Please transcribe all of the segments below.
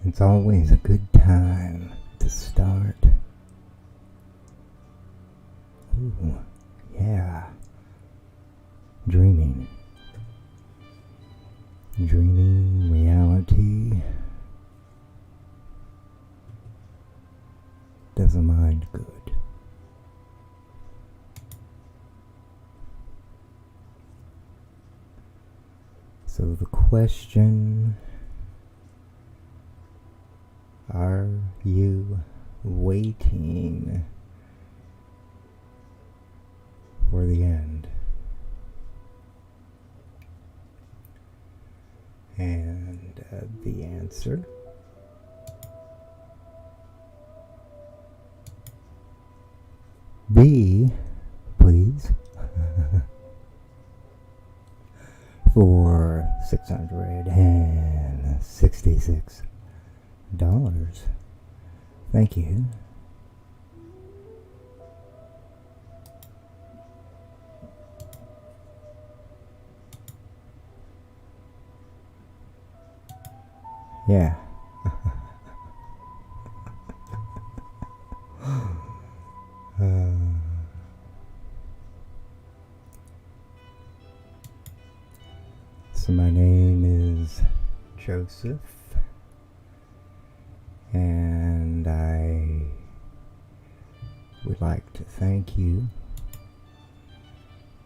It's always a good time to start. Ooh, yeah. Dreaming. Dreaming reality does a mind good. So the question, are you waiting for the end? And the answer B, please. For $666. Thank you. Yeah. So my name is Joseph, and I would like to thank you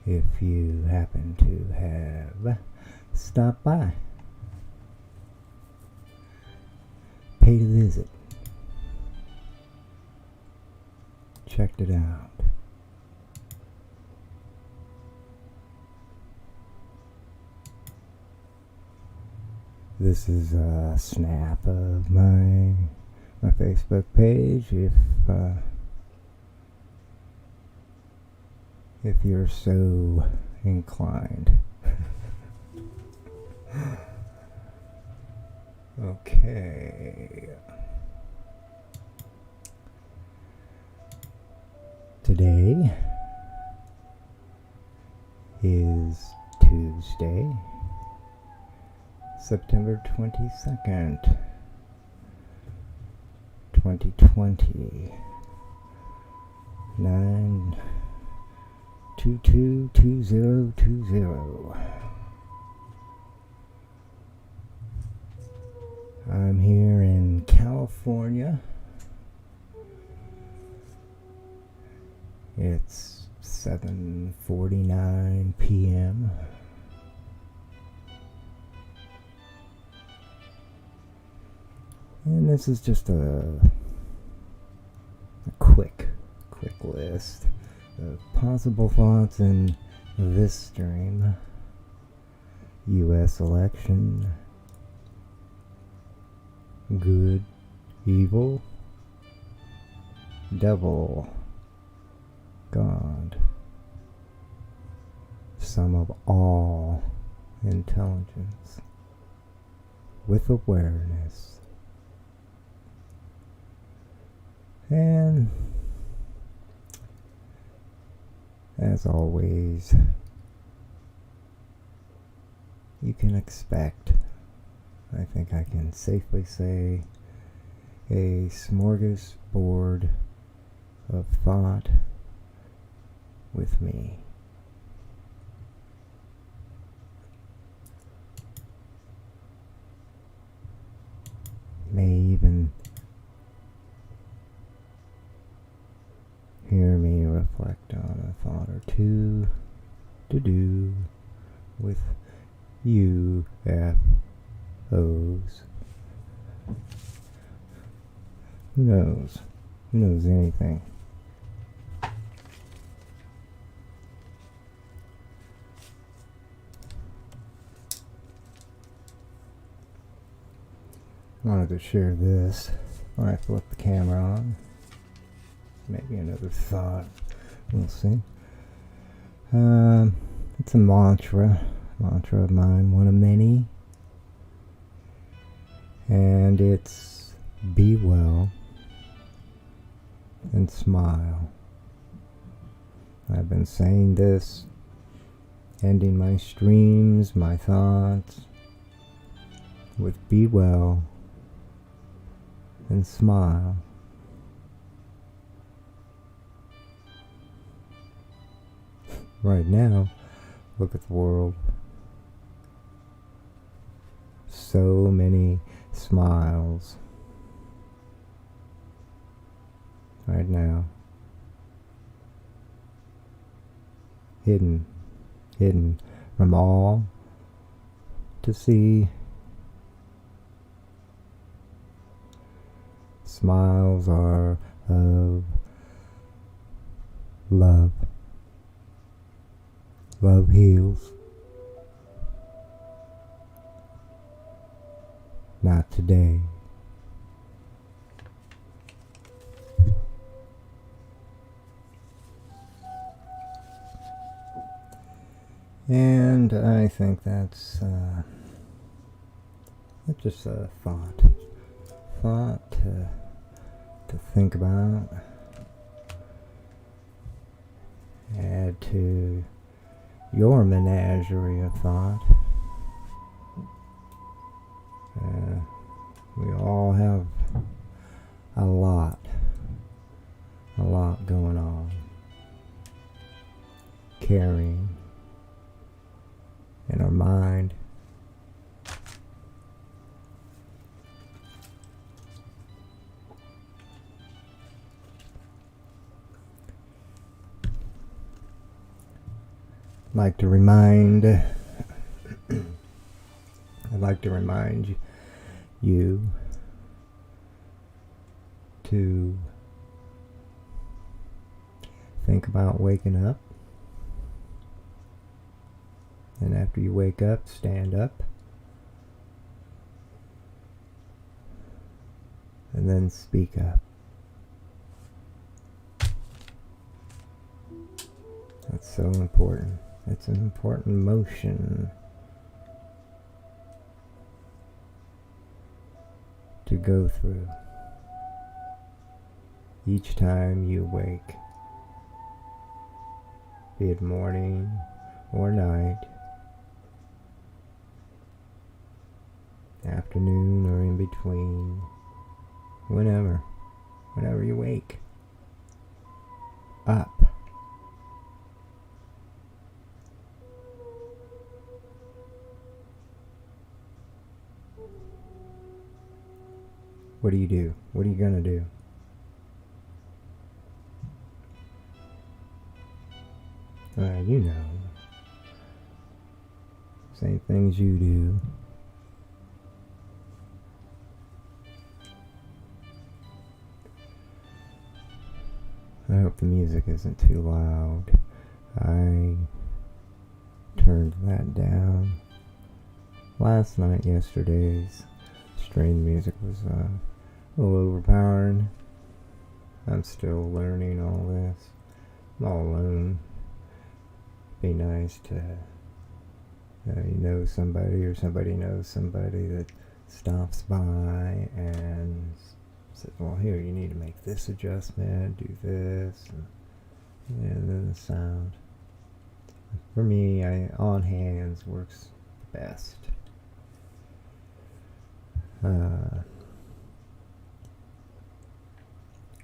if you happen to have stopped by, paid a visit, checked it out. This is a snap of my Facebook page. If you're so inclined. Okay. Today is Tuesday, September 22nd, 2020, 9/22/2020. I'm here in California. It's 7:49 p.m. And this is just a quick list of possible thoughts in this stream. U.S. election. Good, evil, devil, God, sum of all intelligence with awareness. And as always, you can expect, I think I can safely say, a smorgasbord of thought with me. May even hear me reflect on a thought or two to do with UFOs. Who knows? Who knows anything? Wanted to share this before I flip the camera on. Maybe another thought. We'll see. It's a mantra of mine, one of many. And it's be well and smile. I've been saying this, ending my streams, my thoughts, with be well and smile. Right now, look at the world. So many smiles. Right now. Hidden from all to see. Smiles are of love. Love heals. Not today. And I think that's just a thought to think about. Add to your menagerie of thought. We all have a lot going on, carrying in our mind. I'd like to remind you to think about waking up, and after you wake up, stand up, and then speak up. That's so important. It's an important motion to go through each time you wake, be it morning or night, afternoon or in between, whenever you wake up. What do you do? What are you gonna do? You know. Same things you do. I hope the music isn't too loud. I turned that down. Yesterday's stream music was a little overpowering. I'm still learning all this. I'm all alone. Be nice to know somebody, or somebody knows somebody that stops by and says, well, here, you need to make this adjustment, do this, and then the sound. For me, on hands works best.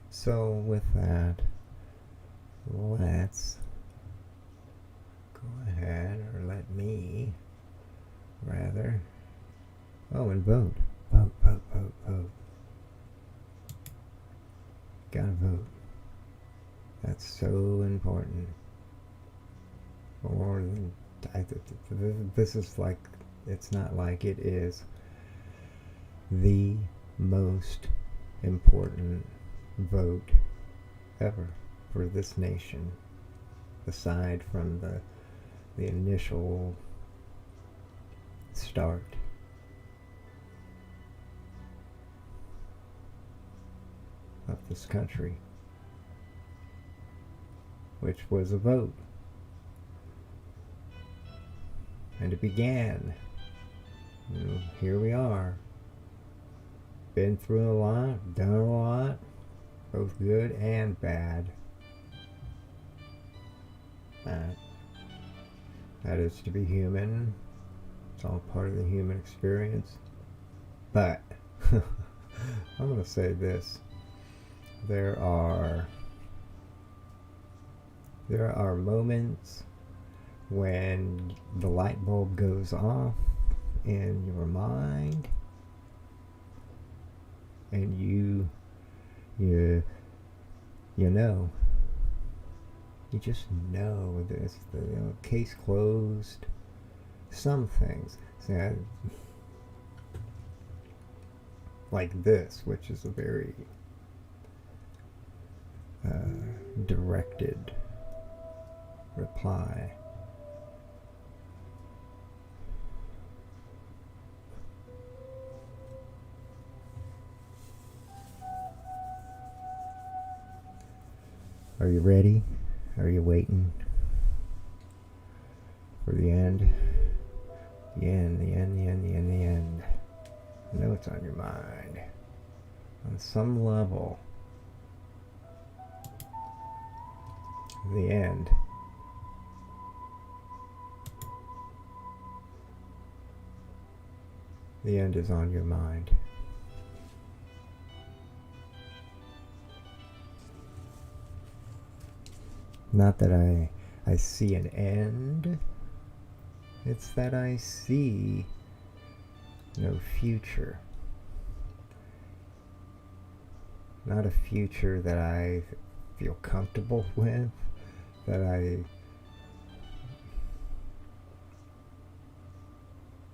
So with that, let's go ahead, or let me rather, and vote. Vote. Gotta vote. That's so important. Or this is like, it's not like, it is the most important vote ever for this nation, aside from the initial start. Of this country, which was a vote. And it began. Here we are. Been through a lot, done a lot, both good and bad. That is to be human. It's all part of the human experience. But I'm going to say this. There are moments when the light bulb goes off in your mind and you know, you just know this, the case closed. Some things, like this, which is a very directed reply. Are you ready? Are you waiting for the end? The end, the end, the end, the end, the end. I know it's on your mind. On some level. The end. The end is on your mind. Not that I see an end. It's that I see no future. Not a future that I feel comfortable with, that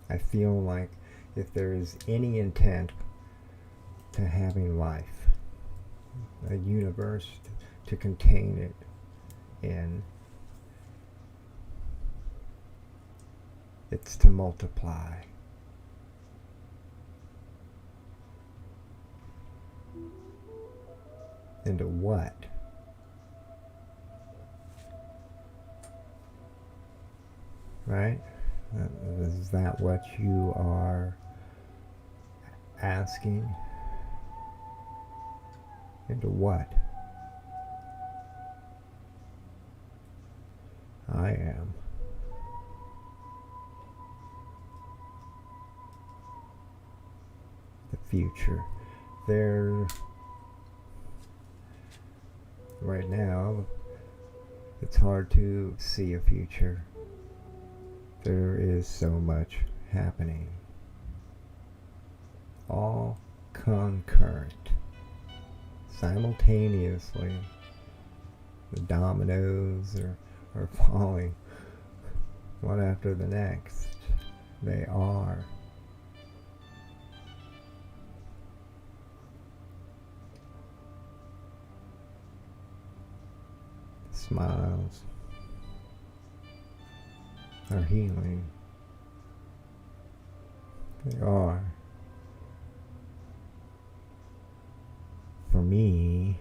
I feel like if there is any intent to having life, a universe to contain it in, it's to multiply. Into what? Right? Is that what you are asking? Into what? I am. The future. There, right now, it's hard to see a future. There is so much happening. All concurrent. Simultaneously. The dominoes are falling one after the next. They are. Smiles are healing. They are. For me,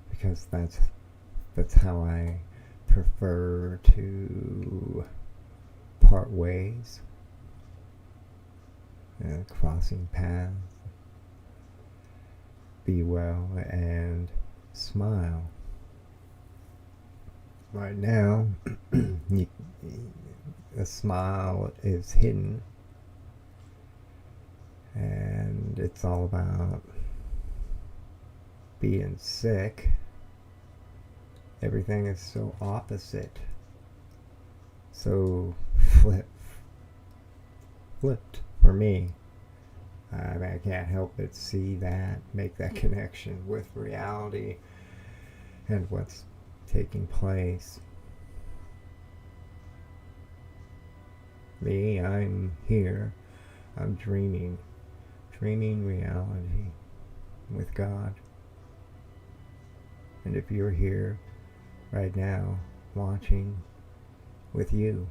because that's how I prefer to part ways, crossing paths. Be well and smile. Right now, a smile is hidden, and it's all about being sick. Everything is so opposite, so flipped for me. I can't help but see that, make that connection with reality and what's taking place. Me, I'm here. I'm dreaming reality with God. And if you're here right now, watching with you,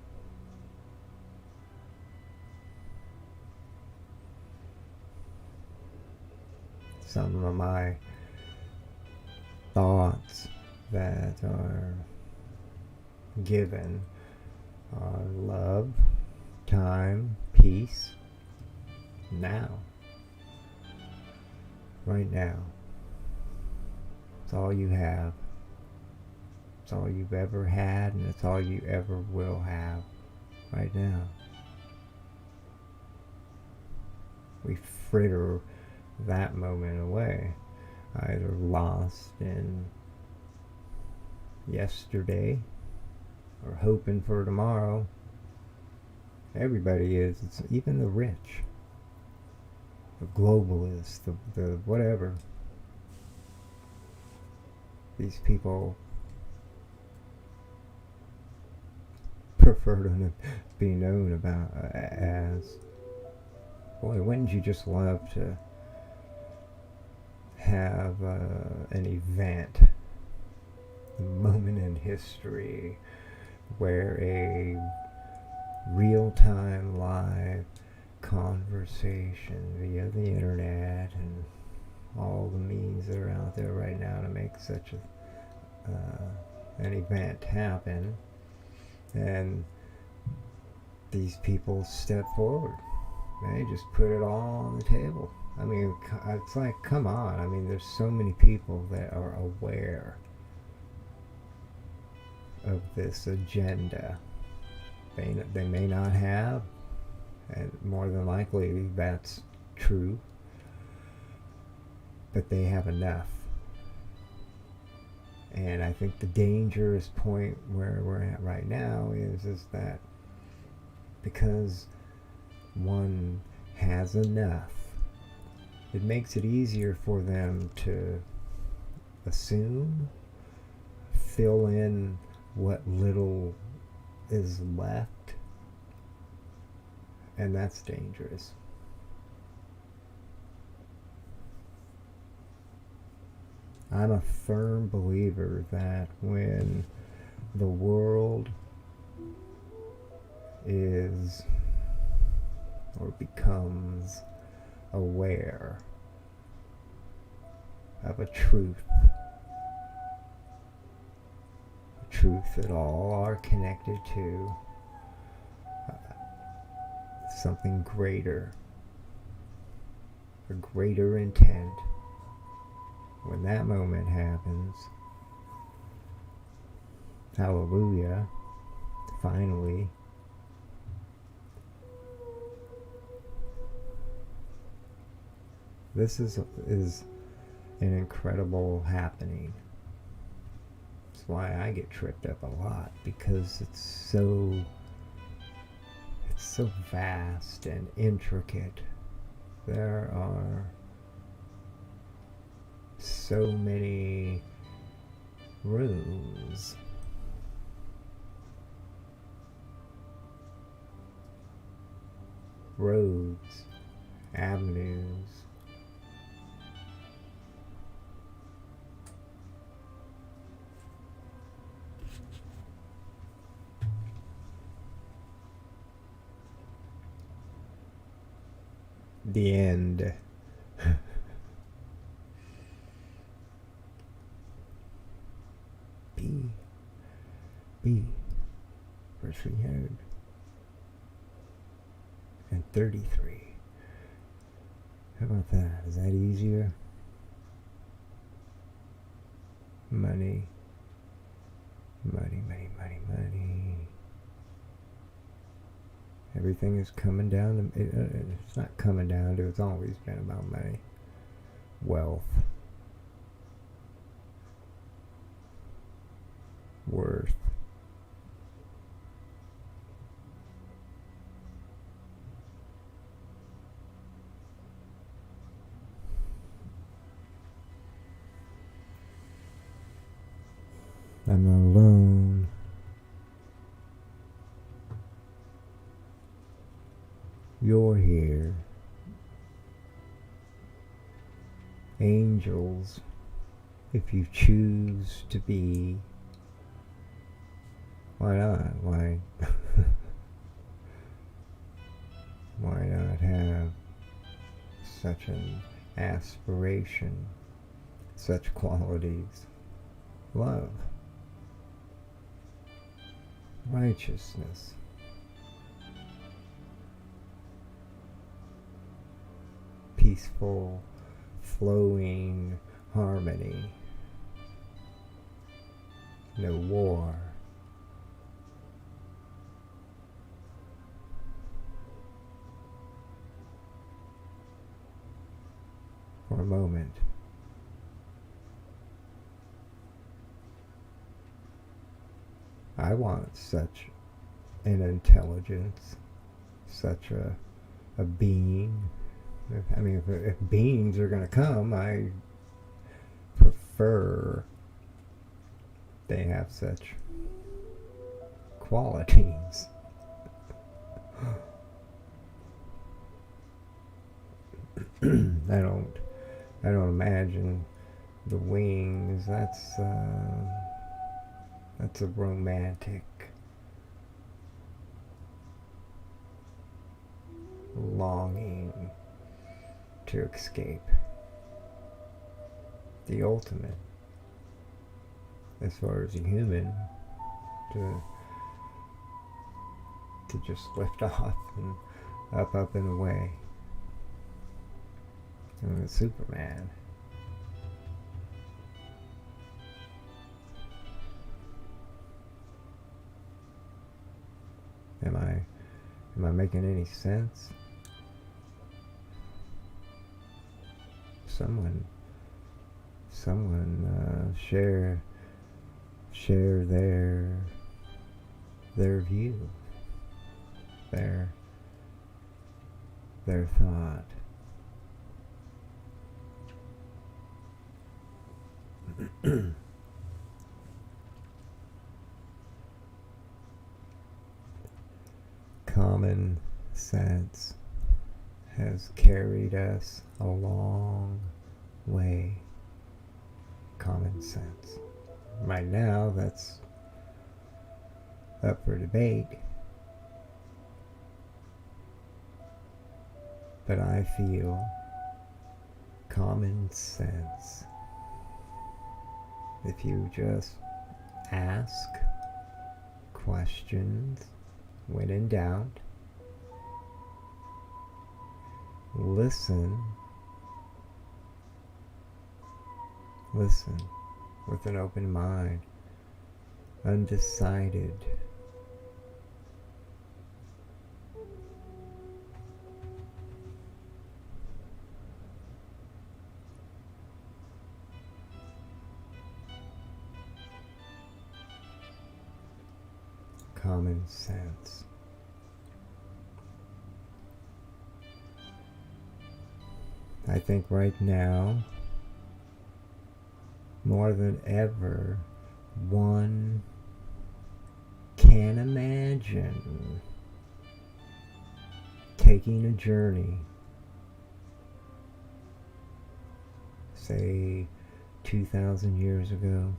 some of my thoughts that are given are love, time, peace, now. Right now. It's all you have. It's all you've ever had, and it's all you ever will have right now. We fritter that moment away, either lost in yesterday or hoping for tomorrow. Everybody is. It's even the rich, the globalists, the whatever. These people prefer to be known about as, boy, wouldn't you just love to have an event, a moment in history where a real-time live conversation via the internet and all the means that are out there right now to make such an event happen, and these people step forward. They just put it all on the table. I mean, it's like, come on. I mean, there's so many people that are aware of this agenda. They may not have, and more than likely that's true, but they have enough. And I think the dangerous point where we're at right now is that because one has enough, it makes it easier for them to assume, fill in what little is left, and that's dangerous. I'm a firm believer that when the world is or becomes aware of a truth that all are connected to something greater, a greater intent. When that moment happens, hallelujah, finally, this is an incredible happening. That's why I get tripped up a lot, because it's so vast and intricate. There are so many rooms, roads, avenues, the end. B for 300 and 33. How about that? Is that easier? Money, money, money, money, money. Everything is coming down to, it's not coming down to, it's always been about money. Wealth. Worth. I'm not alone. You're here. Angels, if you choose to be. Why not? Why not have such an aspiration, such qualities? Love, righteousness, peaceful, flowing harmony, no war. for a moment. I want such an intelligence, such a being. If beings are going to come, I prefer they have such qualities. I don't imagine the wings. That's a romantic longing to escape. The ultimate, as far as a human, to just lift off and up and away. Superman. Am I making any sense? Someone share their view, their thought. Common sense has carried us a long way. Common sense. Right now, that's up for debate. But I feel common sense, if you just ask questions when in doubt, listen with an open mind, undecided. Common sense. I think right now, more than ever, one can imagine taking a journey, say 2,000 years ago,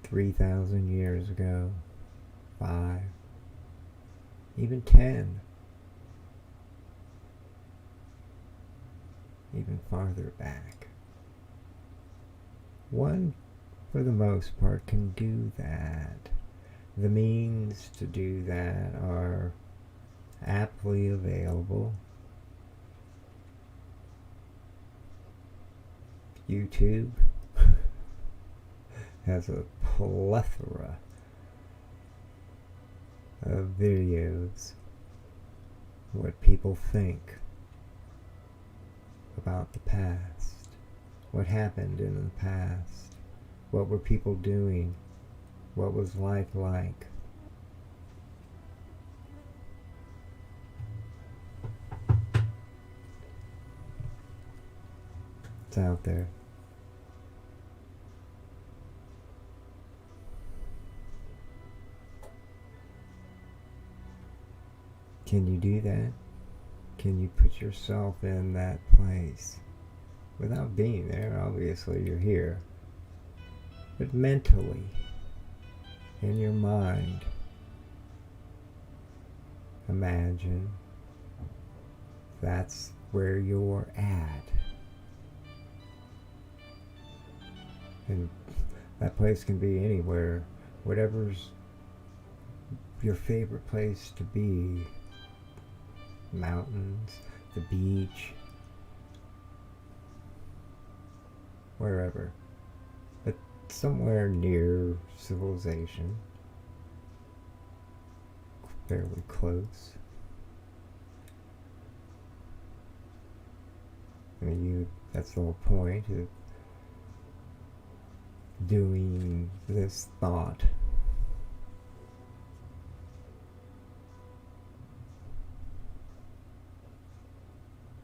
3,000 years ago, 5, even 10, even farther back. One, for the most part, can do that. The means to do that are aptly available. YouTube has a plethora of videos, what people think about the past, what happened in the past, what were people doing, what was life like. It's out there. Can you do that? Can you put yourself in that place? Without being there, obviously you're here. But mentally, in your mind, imagine that's where you're at. And that place can be anywhere, whatever's your favorite place to be. Mountains, the beach, wherever, but somewhere near civilization, fairly close. That's the whole point of doing this thought.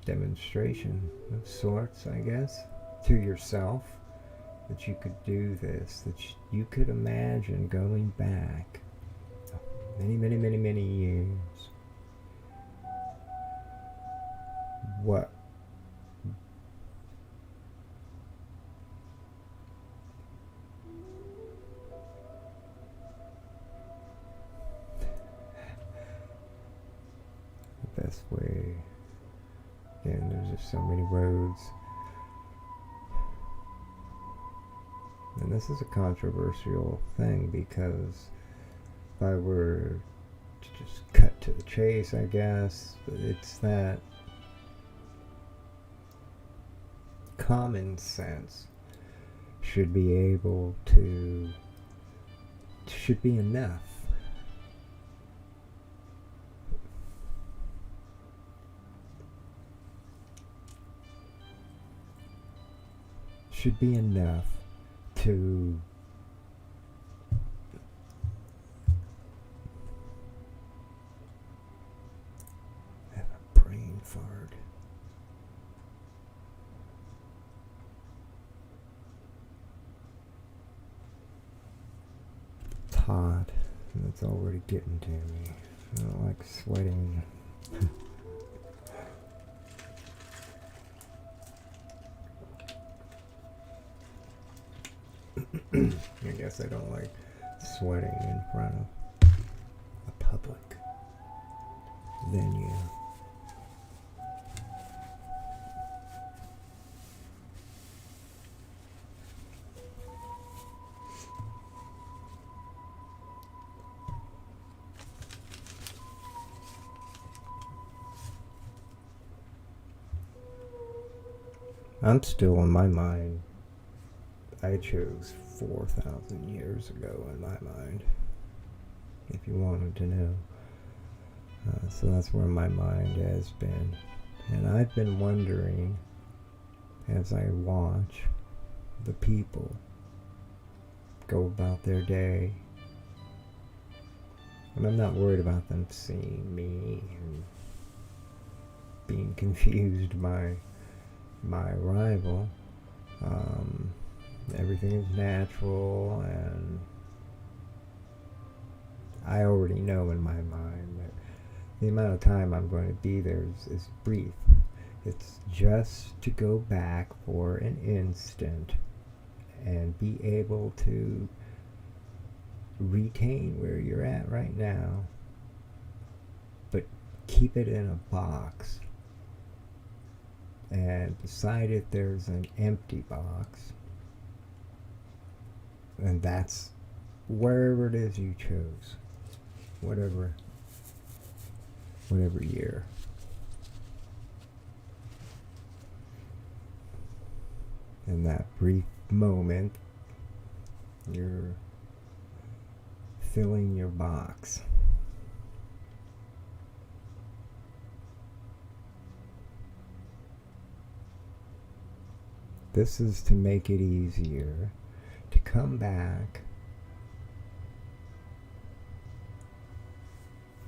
Demonstration of sorts, I guess, to yourself, that you could do this, that you could imagine going back many, many, many, many years. What the best way? Again, there's just so many roads. And this is a controversial thing, because if I were to just cut to the chase, I guess, it's that common sense should be enough. Should be enough to have a brain fart. It's hot, and it's already getting to me. I don't like sweating. I guess I don't like sweating in front of a public venue. I'm still in my mind. I chose 4,000 years ago in my mind, if you wanted to know. So that's where my mind has been. And I've been wondering, as I watch the people go about their day, and I'm not worried about them seeing me and being confused by my arrival. Everything is natural, and I already know in my mind that the amount of time I'm going to be there is brief. It's just to go back for an instant and be able to retain where you're at right now, but keep it in a box. And beside it there's an empty box. And that's wherever it is you chose, whatever year. In that brief moment, you're filling your box. This is to make it easier to come back,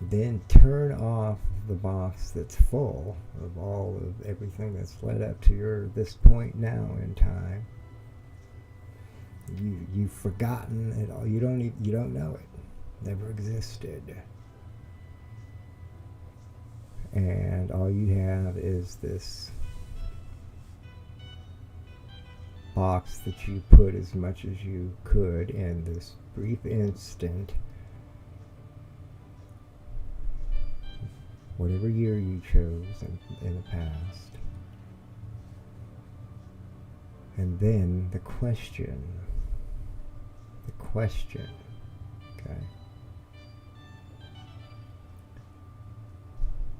then turn off the box that's full of all of everything that's led up to this point now in time. You've forgotten it all. You don't know it. Never existed. And all you have is this box that you put as much as you could in this brief instant, whatever year you chose in the past. And then the question, okay?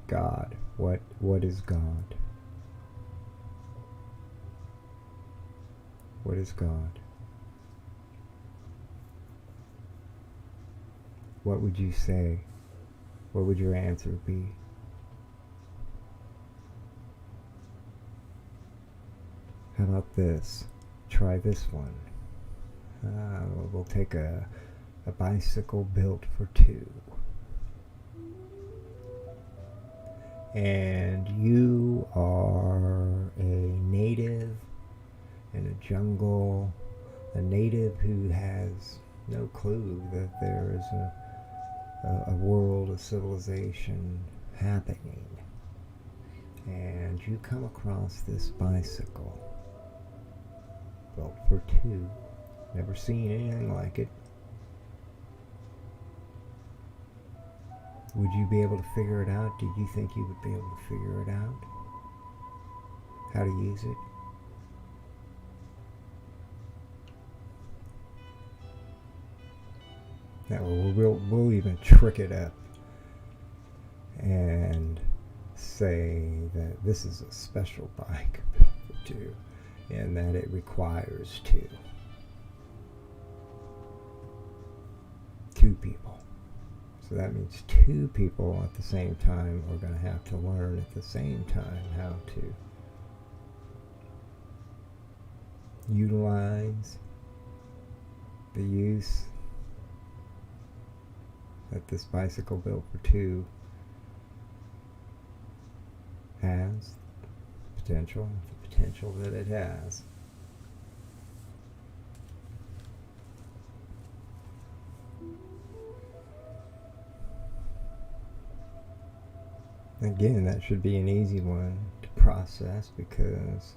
God, what is God? What is God? What would you say? What would your answer be? How about this? Try this one. We'll take a bicycle built for two. And you are a native in a jungle, a native who has no clue that there is a world, a civilization happening. And you come across this bicycle built for two. Never seen anything like it. Would you be able to figure it out? Did you think you would be able to figure it out? How to use it? Now we'll even trick it up and say that this is a special bike built for two and that it requires two people. So that means two people at the same time are going to have to learn at the same time how to utilize the use that this bicycle built for two has, the potential that it has. Again, that should be an easy one to process because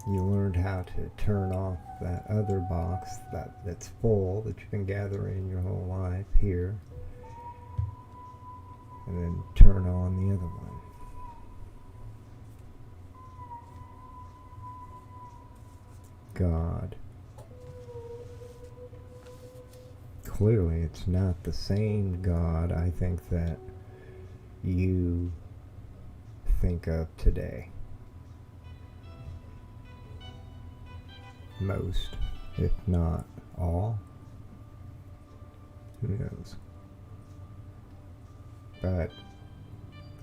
you learned how to turn off that other box that's full that you've been gathering your whole life here, and then turn on the other one. God. Clearly, it's not the same God I think that you think of today. Most, if not all. Who knows? But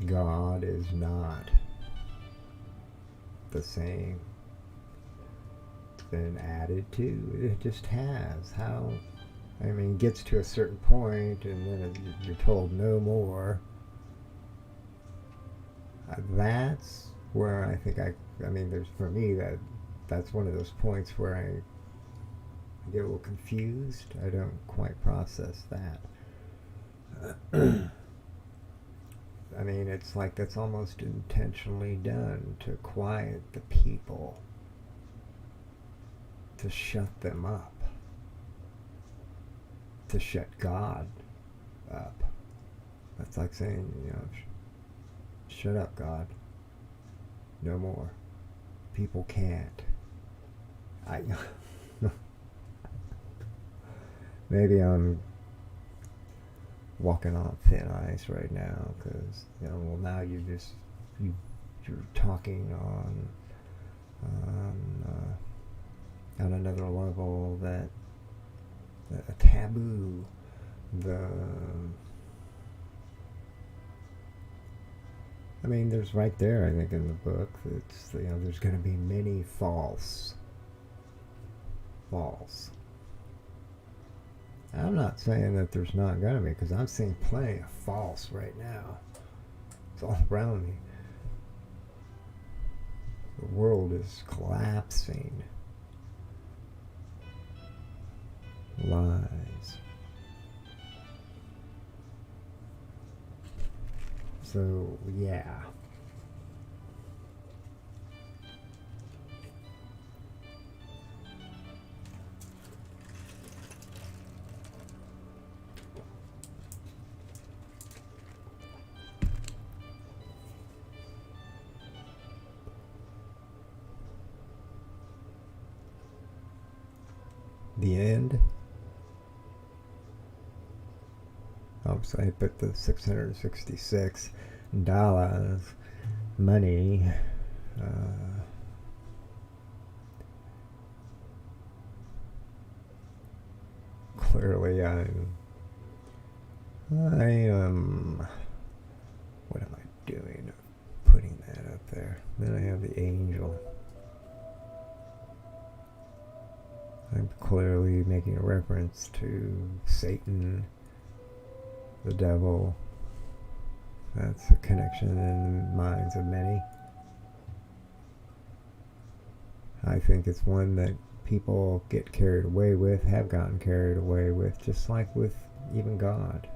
God is not the same. It's been added to. It just has. How? I mean, it gets to a certain point and then you're told no more. That's where I think I mean, there's, for me, that's one of those points where I get a little confused. I don't quite process that. I mean, it's like that's almost intentionally done to quiet the people, to shut them up, to shut God up. That's like saying, shut up, God. No more. People can't. Maybe I'm walking on thin ice right now because well, now you're talking on another level that a taboo. I mean, there's right there, I think, in the book, it's, there's going to be many false. I'm not saying that there's not going to be, because I'm seeing plenty of false right now. It's all around me. The world is collapsing. Lies. So, yeah. The end. So I put the $666 money clearly I am have the angel. I'm clearly making a reference to Satan, the devil. That's a connection in the minds of many. I think it's one that people get carried away with, have gotten carried away with, just like with even God.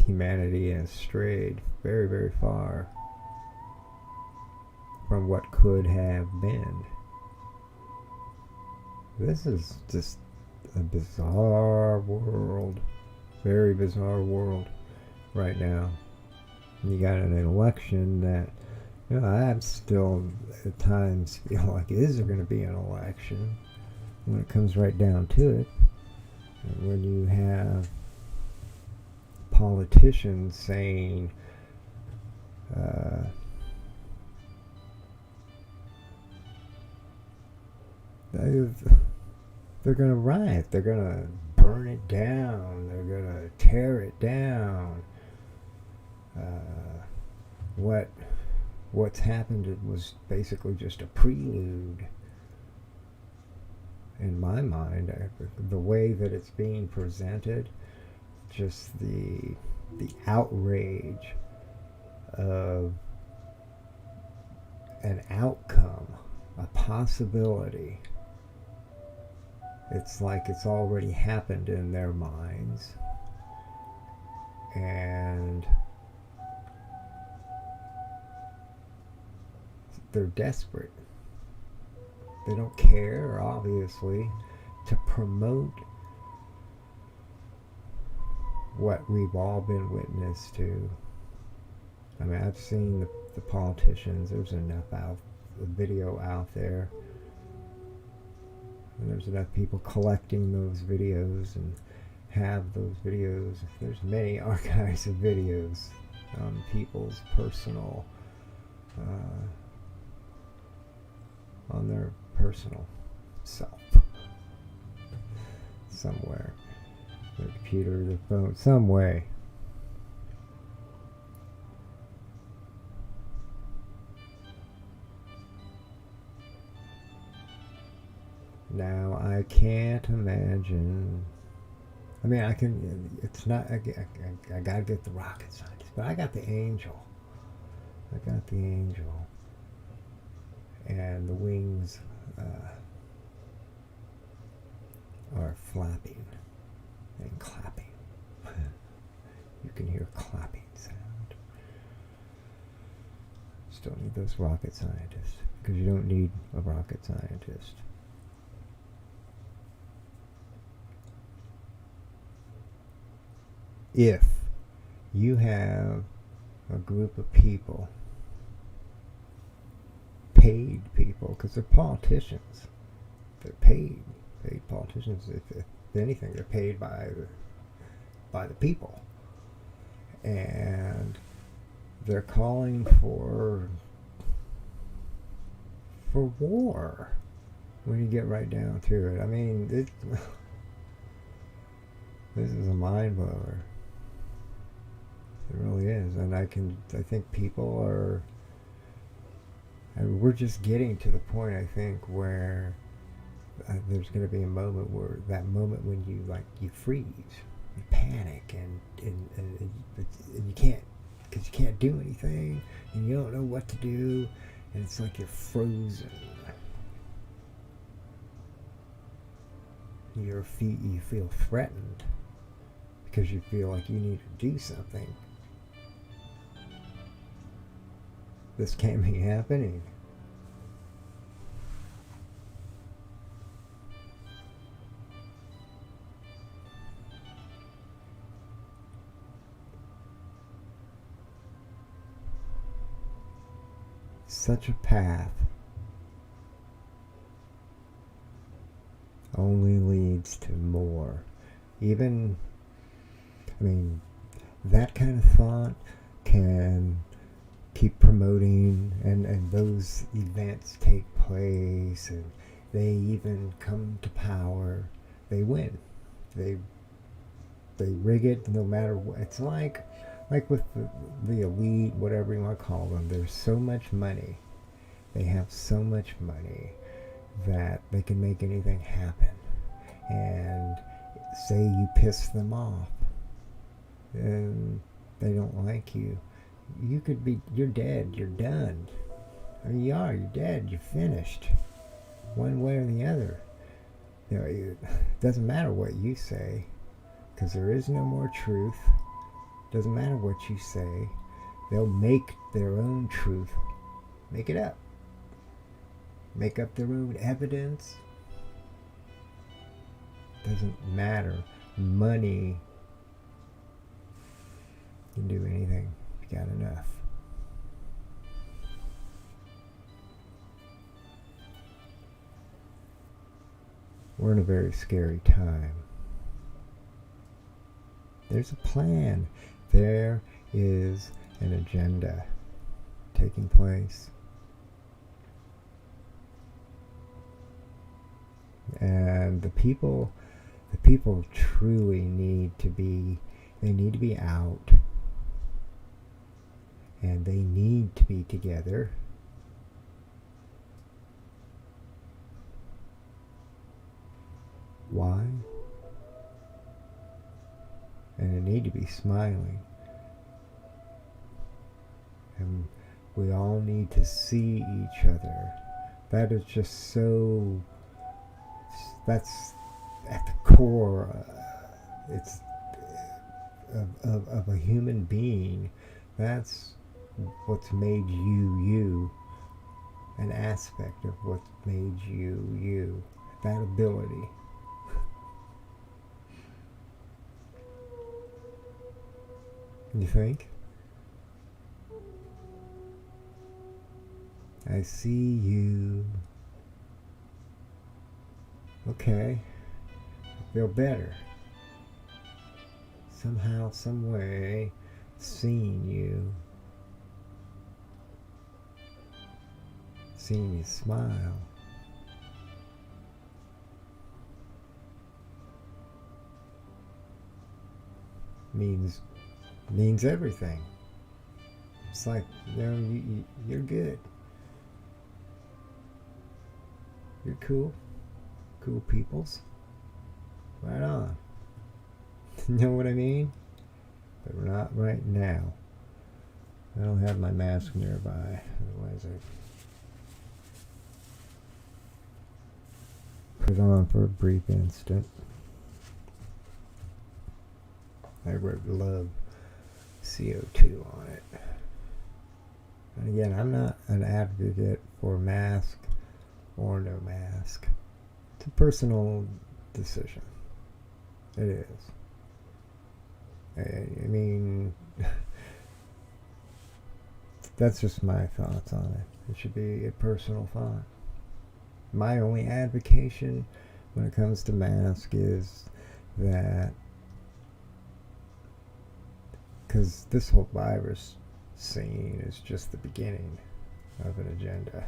Humanity has strayed very, very far from what could have been. This is just a bizarre world, very bizarre world right now. And you got an election that, you know, I still at times feel like, is there going to be an election when it comes right down to it? And when you have politicians saying, they're going to riot, they're going to burn it down, they're going to tear it down. What's happened, it was basically just a prelude. In my mind, the way that it's being presented, just the outrage of an outcome, a possibility. It's like it's already happened in their minds, and they're desperate. They don't care, obviously, to promote what we've all been witness to. I mean, I've seen the politicians. There's enough video out there. And there's enough people collecting those videos and have those videos. There's many archives of videos on people's personal, on their personal self. Somewhere. Their computer, their phone, some way. Now, I can't imagine. I mean, I can. It's not. I gotta get the rocket scientist, but I got the angel. I got the angel, and the wings are flapping and clapping. You can hear clapping sound. Still need those rocket scientists, because you don't need a rocket scientist. If you have a group of people, paid people, because they're politicians, they're paid politicians. If anything, they're paid by the people, and they're calling for war. When you get right down to it, I mean, this is a mind blower. It really is, and I think people are. And we're just getting to the point, I think, where there's going to be a moment where that moment when you freeze, you panic, and you can't, because you can't do anything, and you don't know what to do, and it's like you're frozen. Your feet, you feel threatened because you feel like you need to do something. This can't be happening. Such a path only leads to more. Even, I mean, that kind of thought can keep promoting, and those events take place, and they even come to power. They win. They rig it no matter what. It's like like with the elite, whatever you want to call them, there's so much money. They have so much money that they can make anything happen. And say you piss them off and they don't like you, you're dead, you're done. I mean, you're dead, you're finished. One way or the other. It doesn't matter what you say, because there is no more truth. Doesn't matter what you say. They'll make their own truth. Make it up. Make up their own evidence. Doesn't matter. Money can do anything if you got enough. We're in a very scary time. There's a plan. There is an agenda taking place. And the people truly need to be out, and they need to be together. Why? And they need to be smiling. And we all need to see each other. That is just so, that's at the core, it's of a human being. That's what's made you, an aspect of what's made you, that ability. You think? I see you. Okay. I feel better. Somehow, some way, seeing you smile. Means everything. It's like, you're good. You're cool. Cool peoples. Right on. You know what I mean? But we're not right now. I don't have my mask nearby. Otherwise I put it on for a brief instant. I wrote love CO2 on it. And again, I'm not an advocate for mask or no mask. It's a personal decision. It is. I mean, that's just my thoughts on it. It should be a personal thought. My only advocation when it comes to mask is that, because this whole virus scene is just the beginning of an agenda,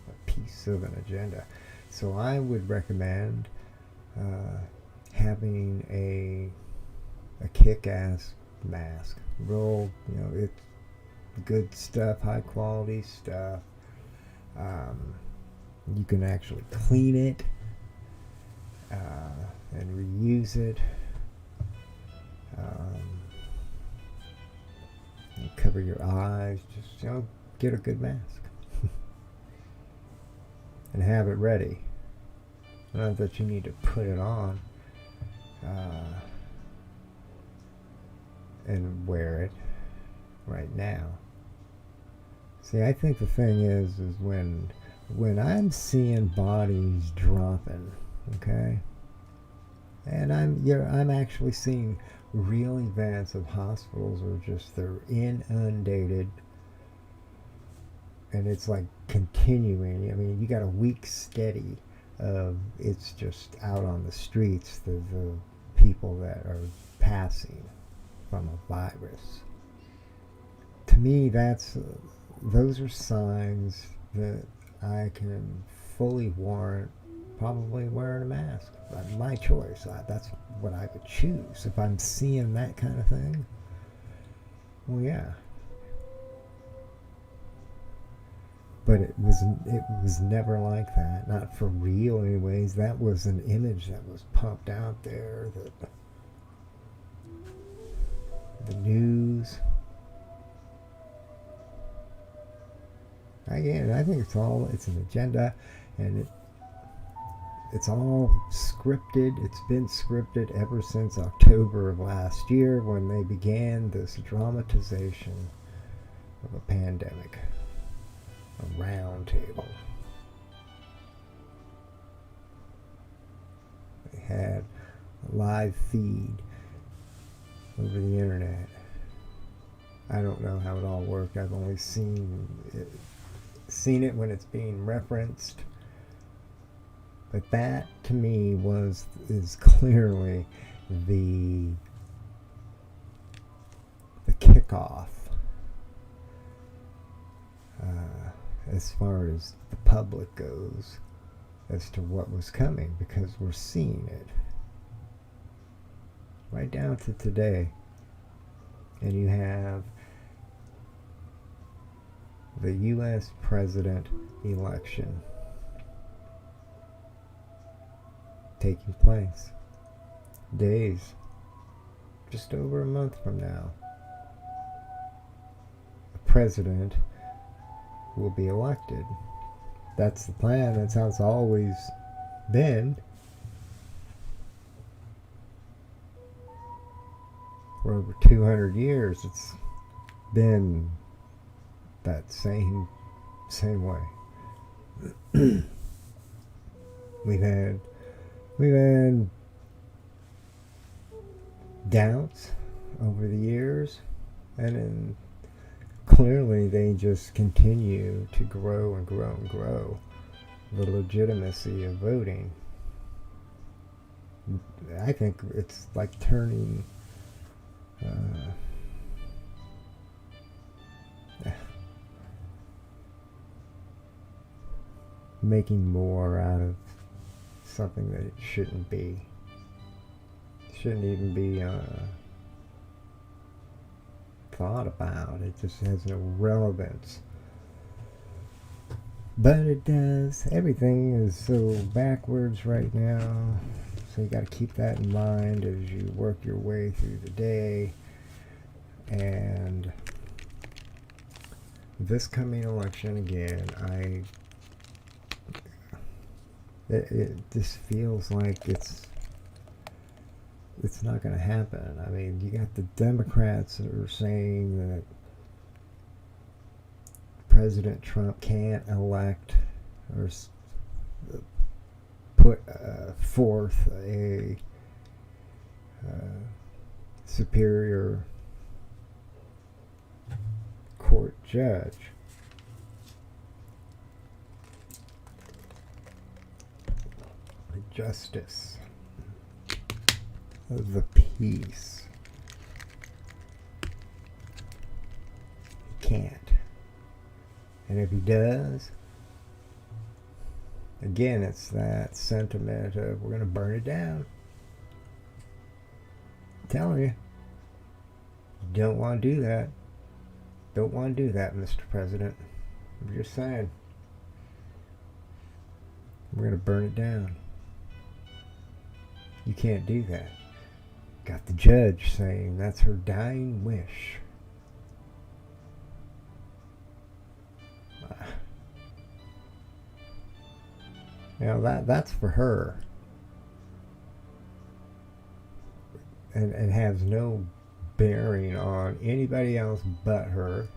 a piece of an agenda. So I would recommend having a kick-ass mask. Real, it's good stuff, high quality stuff. You can actually clean it and reuse it. You cover your eyes. Just get a good mask and have it ready. Not that you need to put it on and wear it right now. See, I think the thing is when I'm seeing bodies dropping, okay, and I'm actually seeing real events of hospitals where they're inundated, and it's like continuing. I mean, you got a week steady of it's just out on the streets, the people that are passing from a virus. To me, those are signs that I can fully warrant probably wearing a mask. My choice. That's what I would choose if I'm seeing that kind of thing. Well, yeah. But it was never like that. Not for real, anyways. That was an image that was pumped out there. The news. Again, I think it's an agenda, and it's all scripted. It's been scripted ever since October of last year when they began this dramatization of a pandemic. A round table. They had a live feed over the internet. I don't know how it all worked. I've only seen it when it's being referenced. But that, to me, is clearly the kickoff as far as the public goes as to what was coming, because we're seeing it right down to today. And you have the U.S. president election taking place days, just over a month from now. The president will be elected. That's the plan. That's how it's always been. For over 200 years, it's been that same way. We've had doubts over the years, and then clearly they just continue to grow and grow and grow the legitimacy of voting. I think it's like turning making more out of something that it shouldn't be. Shouldn't even be thought about. It just has no relevance. But it does. Everything is so backwards right now. So you got to keep that in mind as you work your way through the day. And this coming election again, it just feels like it's not going to happen. I mean, you got the Democrats that are saying that President Trump can't elect or put forth a superior court judge. A justice of the peace. He can't. And if he does, again, it's that sentiment of we're going to burn it down. I'm telling you, you don't want to do that. Don't want to do that, Mr. President. I'm just saying. We're going to burn it down. You can't do that. Got the judge saying that's her dying wish. You know, that's for her. And it has no bearing on anybody else but her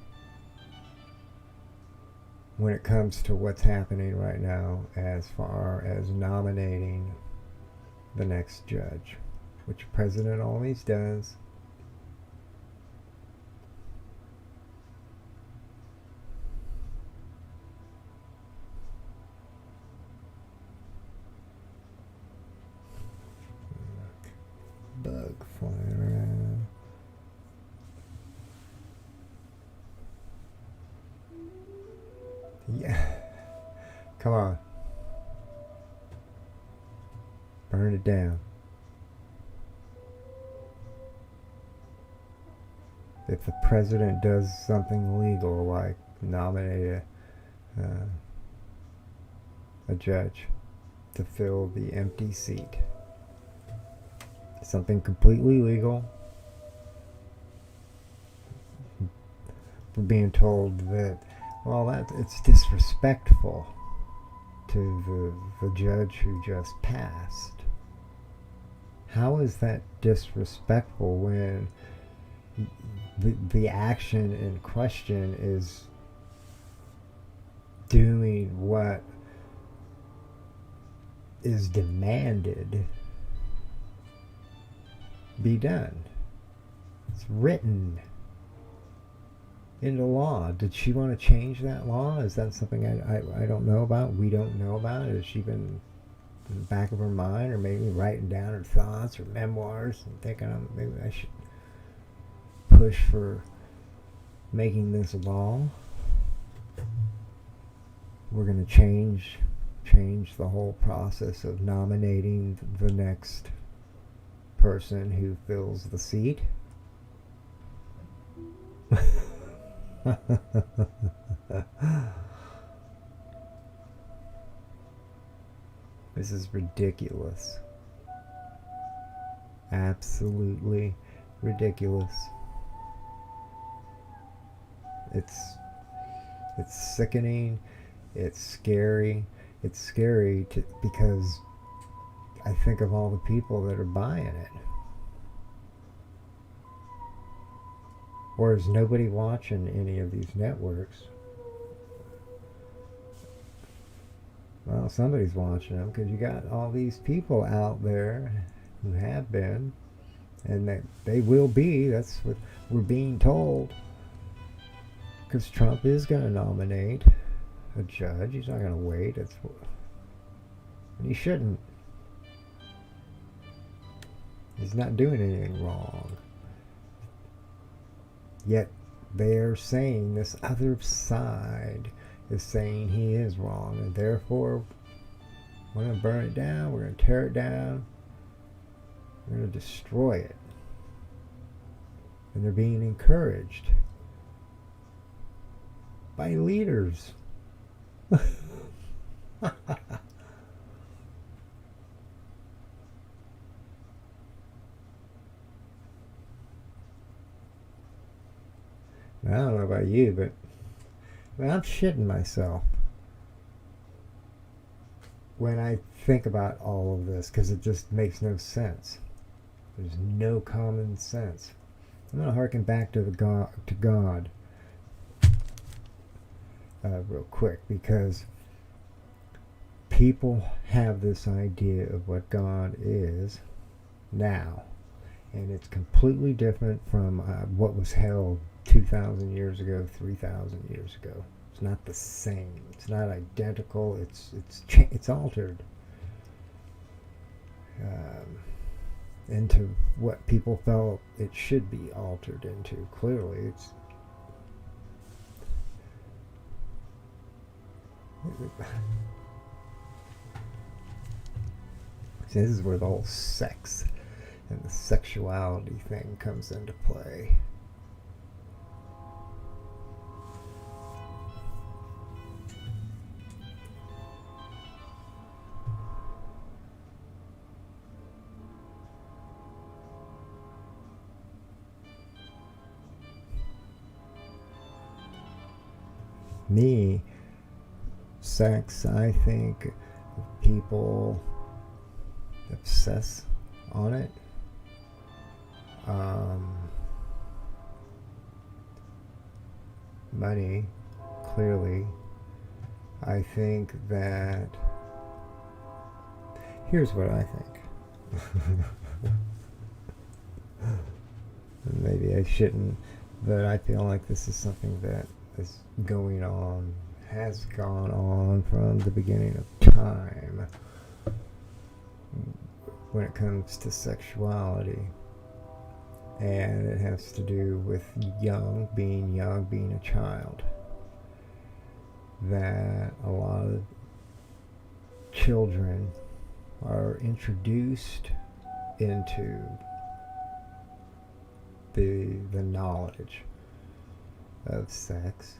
when it comes to what's happening right now as far as nominating the next judge, which the president always does. Bug flying around. Yeah. Come on. Burn it down. if the president does something illegal, like nominate a judge to fill the empty seat, something completely legal, we're being told that, well, that it's disrespectful to the judge who just passed. How is that disrespectful when the action in question is doing what is demanded be done? It's written into law. Did she want to change that law? Is that something I don't know about? We don't know about it. Has she been in the back of her mind, or maybe writing down her thoughts or memoirs and thinking, maybe I should push for making this law? We're going to change the whole process of nominating the next person who fills the seat. This is ridiculous. Absolutely ridiculous. It's sickening. It's scary. It's scary because I think of all the people that are buying it. Or is nobody watching any of these networks? Well, somebody's watching them, because you got all these people out there who have been, and that they will be. That's what we're being told. Because Trump is going to nominate a judge. He's not going to wait. And he shouldn't. He's not doing anything wrong. Yet they're saying, this other side is saying he is wrong, and therefore we're going to burn it down, we're going to tear it down, we're going to destroy it. And they're being encouraged by leaders. I don't know about you, but I'm shitting myself when I think about all of this, because it just makes no sense. There's no common sense. I'm going to harken back to God real quick, because people have this idea of what God is now, and it's completely different from what was held 2,000 years ago, 3,000 years ago. It's not the same. It's not identical. It's altered into what people felt it should be altered into. Clearly, See, this is where the whole sex and the sexuality thing comes into play. Me, sex, I think people obsess on it. Money, clearly. I think that, here's what I think. Maybe I shouldn't, but I feel like this is something that is going on, has gone on from the beginning of time when it comes to sexuality. And it has to do with being a child. That a lot of children are introduced into the knowledge of sex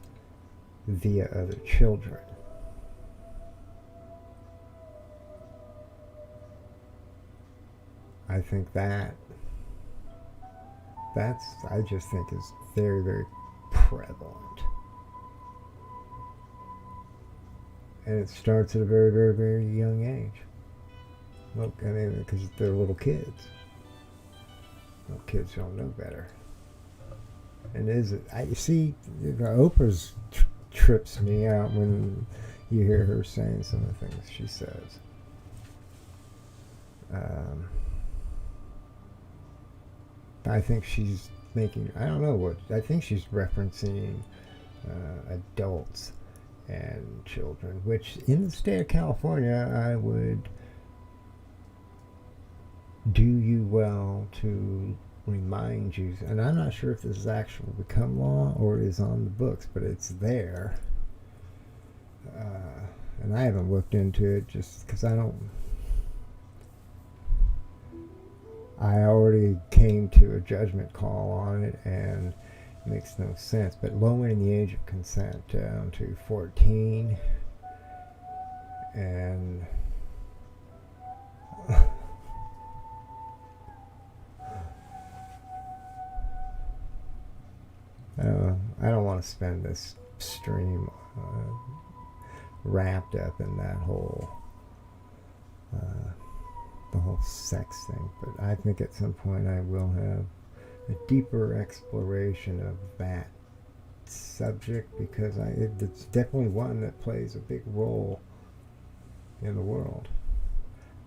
via other children. I think I just think is very, very prevalent. And it starts at a very, very, very young age. Look, I mean, because they're little kids. Well, kids don't know better. And you see, Oprah's trips me out when you hear her saying some of the things she says. I think she's making, I don't know what, I think she's referencing adults and children, which in the state of California, I would do you well to remind you, and I'm not sure if this has actually become law or is on the books, but it's there. And I haven't looked into it just because I already came to a judgment call on it, and it makes no sense. But lowering the age of consent down to 14, and I don't want to spend this stream wrapped up in that whole the whole sex thing, but I think at some point I will have a deeper exploration of that subject, because it's definitely one that plays a big role in the world.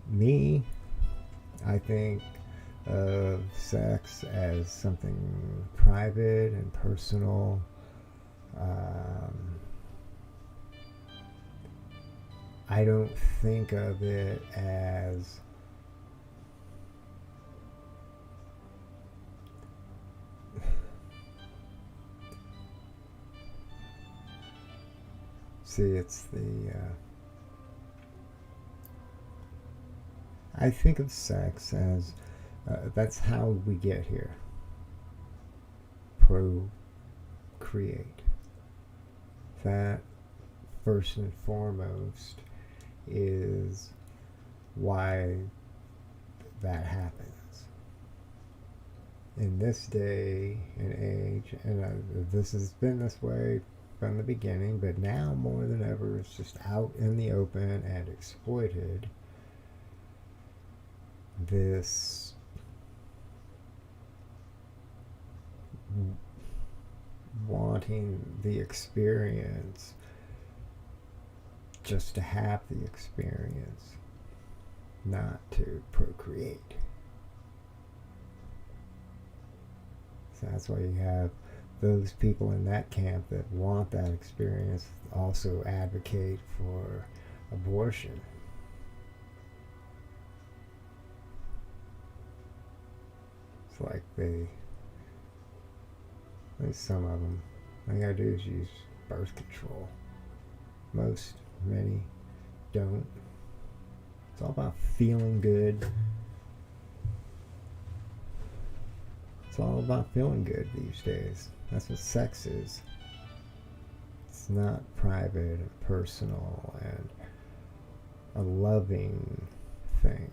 Me, I think of sex as something private and personal. I don't think of it as it's the I think of sex as that's how we get here. Procreate. That, first and foremost, is why that happens. In this day and age, and this has been this way from the beginning, but now more than ever, it's just out in the open and exploited. This wanting the experience just to have the experience, not to procreate. So that's why you have those people in that camp that want that experience also advocate for abortion. It's like at least some of them, all you gotta do is use birth control. Many don't. It's all about feeling good. It's all about feeling good these days. That's what sex is. It's not private and personal and a loving thing.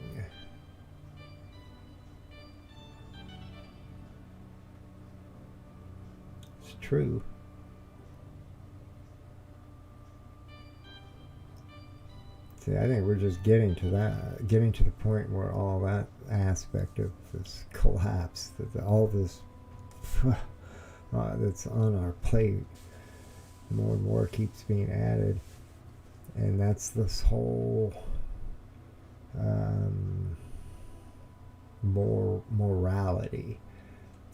It's true. See, I think we're just getting to the point where all that aspect of this collapse, all this that's on our plate, more and more keeps being added, and that's this whole morality,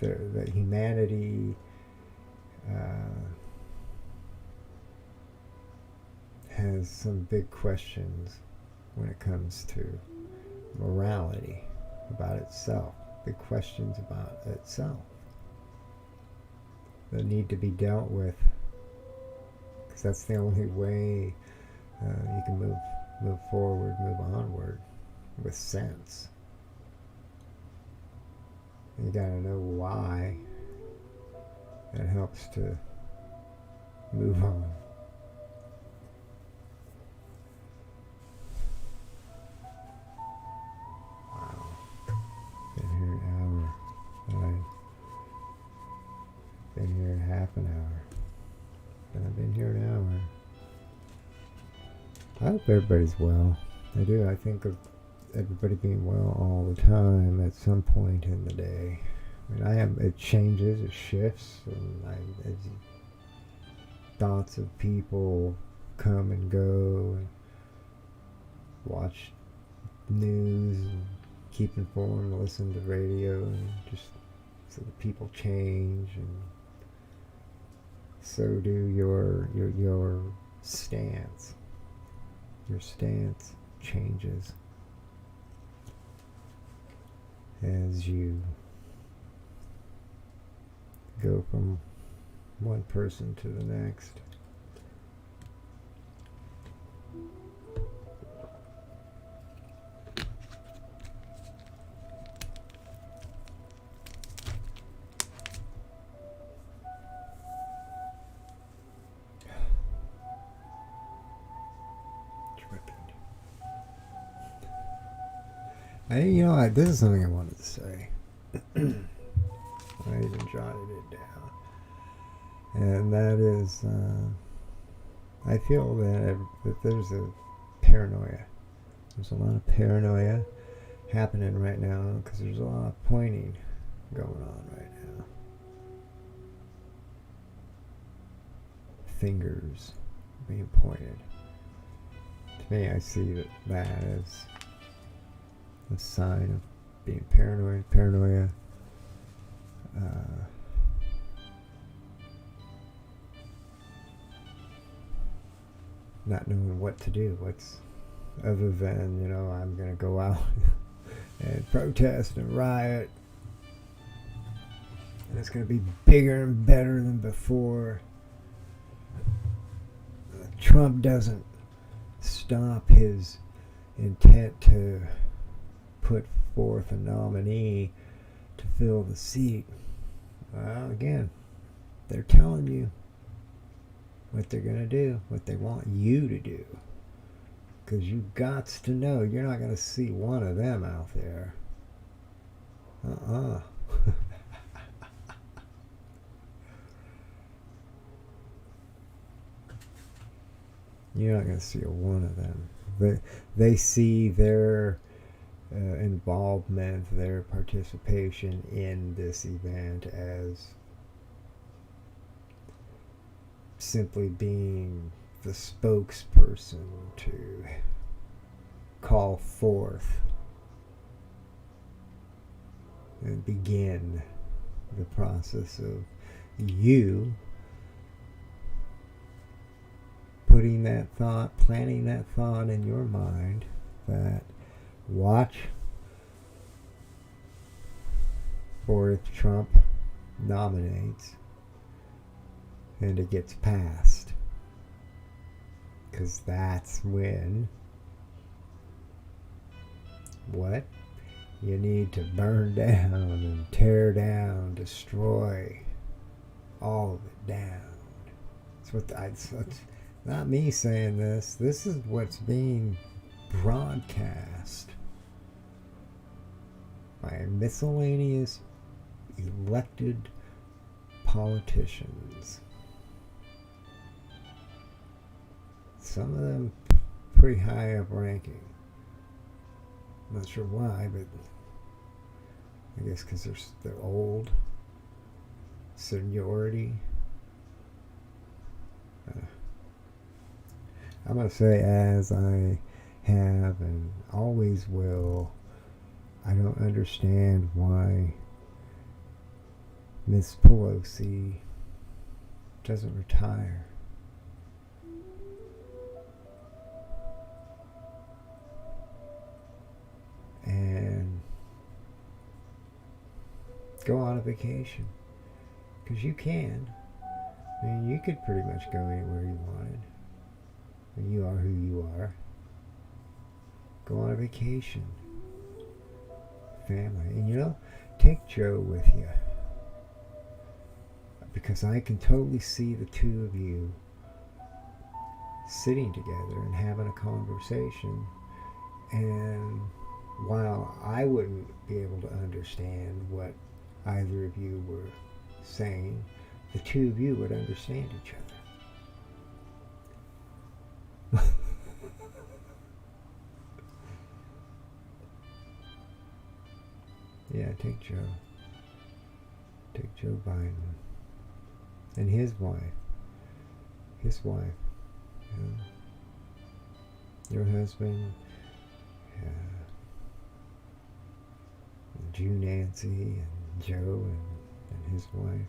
that humanity has some big questions when it comes to morality about itself, big questions about itself that need to be dealt with, because that's the only way you can move forward, move onward with sense. You gotta know why that helps to move on. Wow. Been here an hour. I've been here half an hour. And I've been here an hour. I hope everybody's well. I do. I think of everybody being well all the time at some point in the day. I mean, it changes, it shifts, and thoughts of people come and go, and watch news, and keep informed, listen to radio, and just so the people change, and so do your stance. Your stance changes as you go from one person to the next. This is something I wanted to say. I even jotted it down. And that is, I feel that there's a paranoia. There's a lot of paranoia happening right now because there's a lot of pointing going on right now. Fingers being pointed. To me, I see that as a sign of being paranoid. Paranoia. Not knowing what to do. What's other than, I'm going to go out and protest and riot. And it's going to be bigger and better than before. Trump doesn't stop his intent to put forth a nominee to fill the seat. Well, again, they're telling you what they're going to do, what they want you to do. Because you got to know you're not going to see one of them out there. You're not going to see one of them. They see their involvement, their participation in this event as simply being the spokesperson to call forth and begin the process of you putting that thought, planting that thought in your mind that watch for if Trump nominates and it gets passed. Because that's when what? You need to burn down and tear down, destroy all of it down. It's not me saying this. This is what's being broadcast by miscellaneous elected politicians. Some of them pretty high up ranking. I'm not sure why, but I guess because they're old. Seniority. I'm going to say, as I have and always will, I don't understand why Miss Pelosi doesn't retire. And go on a vacation. Because you can. I mean, you could pretty much go anywhere you wanted. I mean, you are who you are. Go on a vacation. Family. And take Joe with you. because I can totally see the two of you sitting together and having a conversation. And while I wouldn't be able to understand what either of you were saying, the two of you would understand each other. Yeah, take Joe. Take Joe Biden. And his wife. His wife. Your husband. Jew Nancy and Joe and his wife.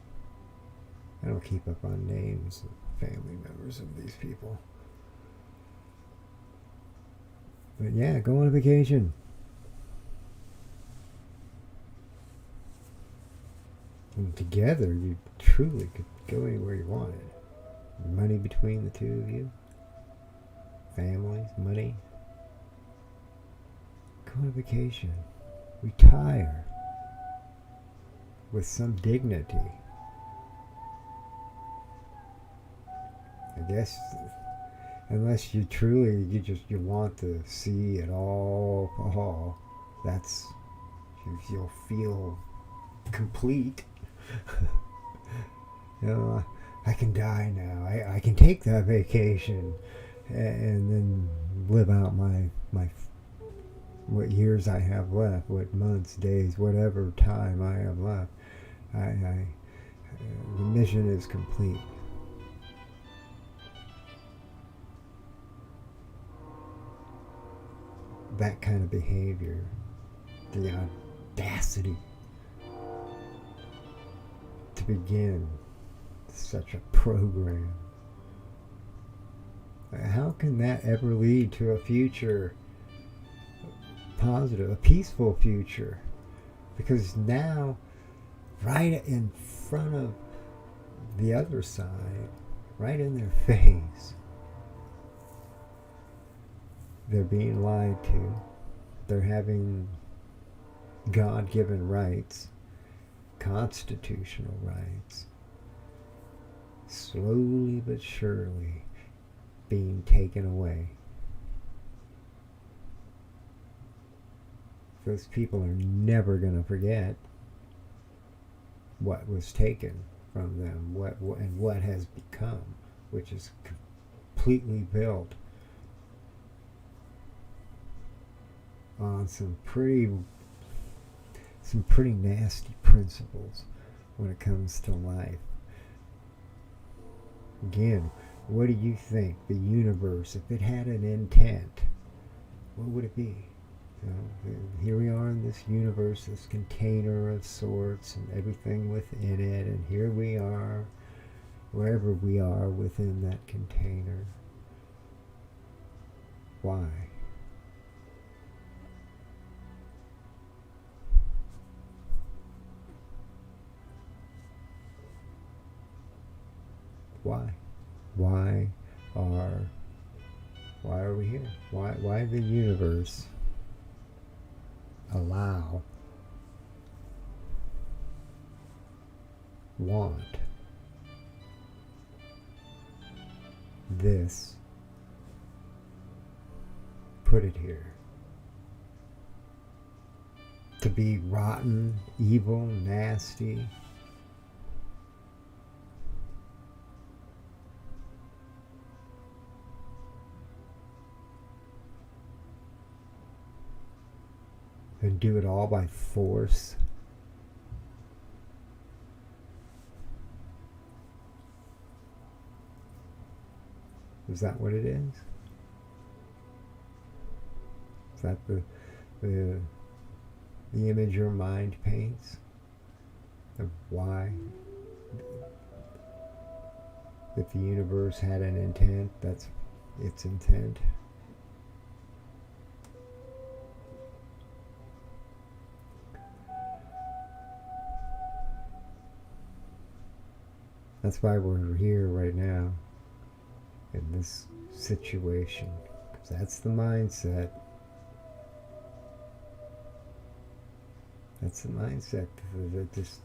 I don't keep up on names of family members of these people. But yeah, go on a vacation. And together you truly could go anywhere you wanted. Money between the two of you. Families, money. Go on a vacation. Retire with some dignity. I guess, unless you truly, you want to see it all, that's, you'll feel complete. I can die now. I can take that vacation and then live out my what years I have left, what months, days, whatever time I have left. The mission is complete. That kind of behavior, the audacity to begin such a program. How can that ever lead to a future positive, a peaceful future? Because now, right in front of the other side, right in their face, they're being lied to. They're having God-given rights, constitutional rights, slowly but surely being taken away. Those people are never going to forget what was taken from them, what has become, which is completely built on some pretty nasty principles when it comes to life. Again, what do you think the universe, if it had an intent, what would it be? Here we are in this universe, this container of sorts, and everything within it, and here we are, wherever we are within that container. Why? Why? Why are we here? Why the universe want this, put it here, to be rotten, evil, nasty, and do it all by force. Is that what it is? Is that the image your mind paints of why? If the universe had an intent, that's its intent. That's why we're here right now in this situation, because that's the mindset. That's the mindset that just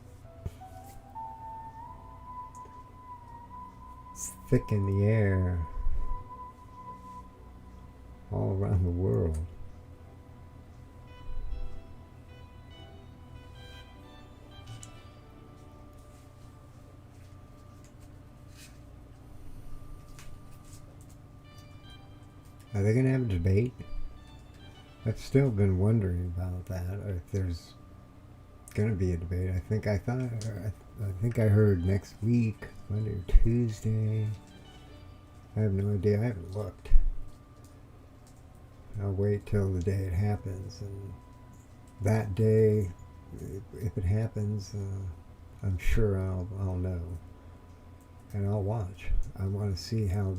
thick in the air all around the world. Are they going to have a debate? I've still been wondering about that, or if there's going to be a debate. I think I heard next week, Monday or Tuesday. I have no idea. I haven't looked. I'll wait till the day it happens, and that day, if it happens, I'm sure I'll know, and I'll watch. I want to see how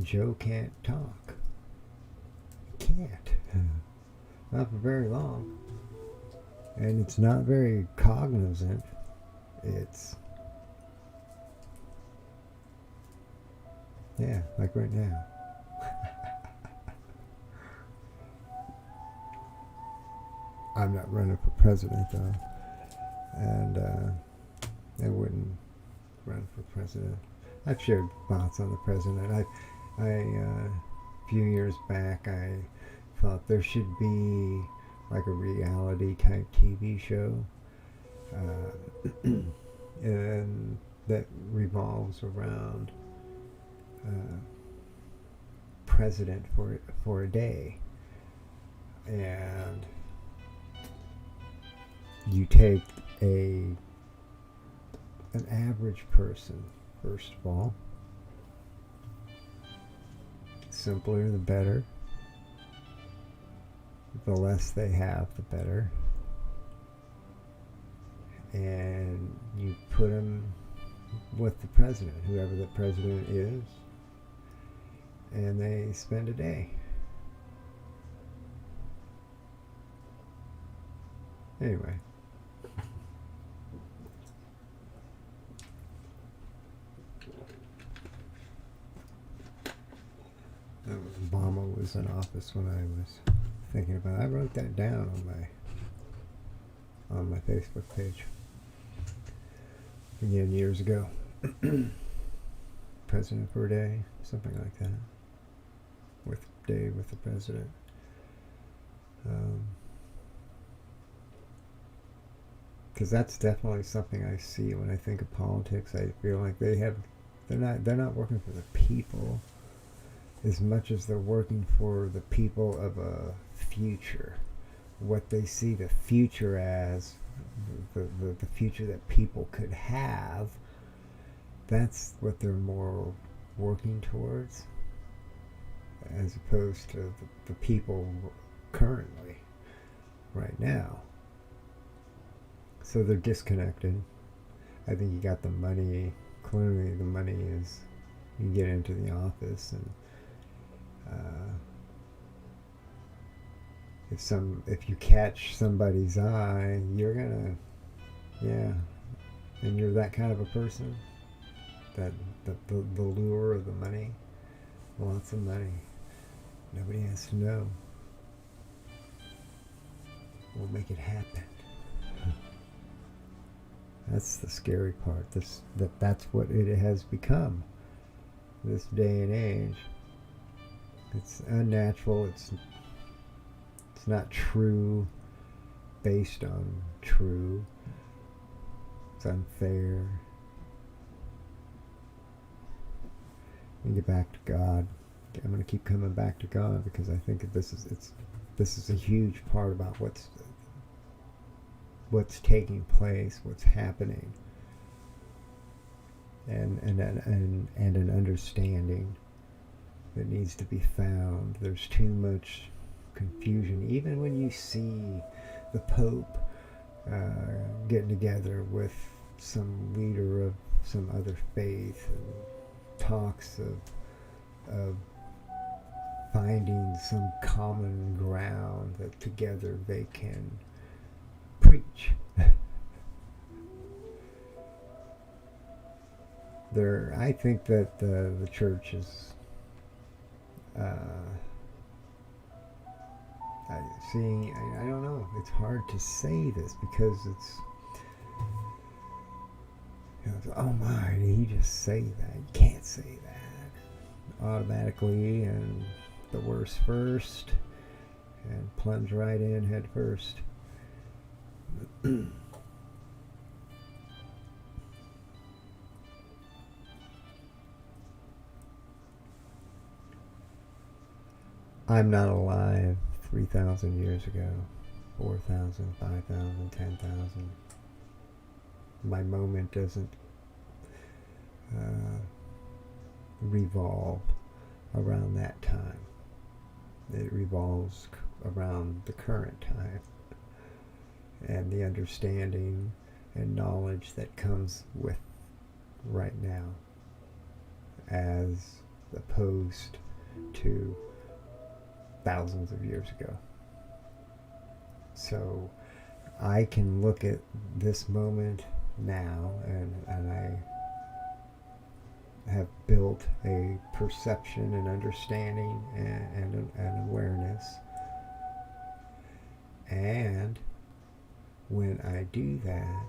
Joe can't talk. He can't. Not for very long. And it's not very cognizant. It's, yeah, like right now. I'm not running for president, though. And I wouldn't run for president. I've shared thoughts on the president. A few years back, I thought there should be like a reality type TV show and that revolves around president for a day, and you take an average person, first of all. Simpler the better. The less they have, the better. And you put them with the president, whoever the president is, and they spend a day. Anyway. Obama was in office when I was thinking about it. I wrote that down on my Facebook page again years ago. President for a day, something like that. With the president. Because that's definitely something I see when I think of politics. I feel like they're not working for the people as much as they're working for the people of a future. What they see the future as, the future that people could have, that's what they're more working towards, as opposed to the people currently, right now. So they're disconnected. I think you got the money. Clearly the money is, you get into the office, and if you catch somebody's eye, you're gonna, and you're that kind of a person, that the lure of the money, lots of money, nobody has to know, we'll make it happen. That's the scary part. That's what it has become this day and age. It's unnatural. It's not true, based on true. It's unfair. We get back to God. I'm going to keep coming back to God, because I think that this is a huge part about what's taking place, what's happening, and an understanding that needs to be found. There's too much confusion. Even when you see the Pope getting together with some leader of some other faith, and talks of finding some common ground that together they can preach. I think that the church is I don't know, it's hard to say this, because it's, Oh my, did he just say that? You can't say that. Automatically, and the worst first, and plunge right in head first. I'm not alive 3,000 years ago, 4,000, 5,000, 10,000. My moment doesn't revolve around that time. It revolves around the current time and the understanding and knowledge that comes with right now, as opposed to thousands of years ago. So I can look at this moment now, and I have built a perception and understanding and awareness. And when I do that,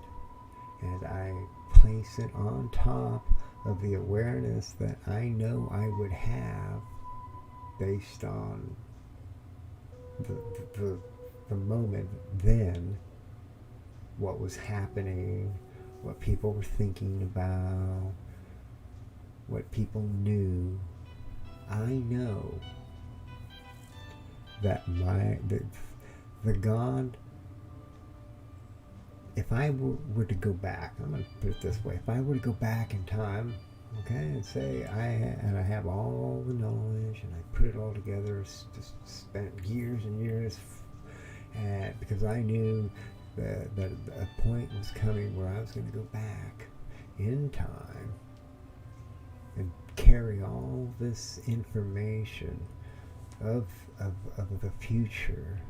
and I place it on top of the awareness that I know I would have based on the moment then, what was happening, what people were thinking about, what people knew, I know that the God, if I were to go back, I'm going to put it this way, if I were to go back in time, okay, and say I have all the knowledge and I put it all together, just spent years and years, and because I knew that a point was coming where I was going to go back in time and carry all this information of the future,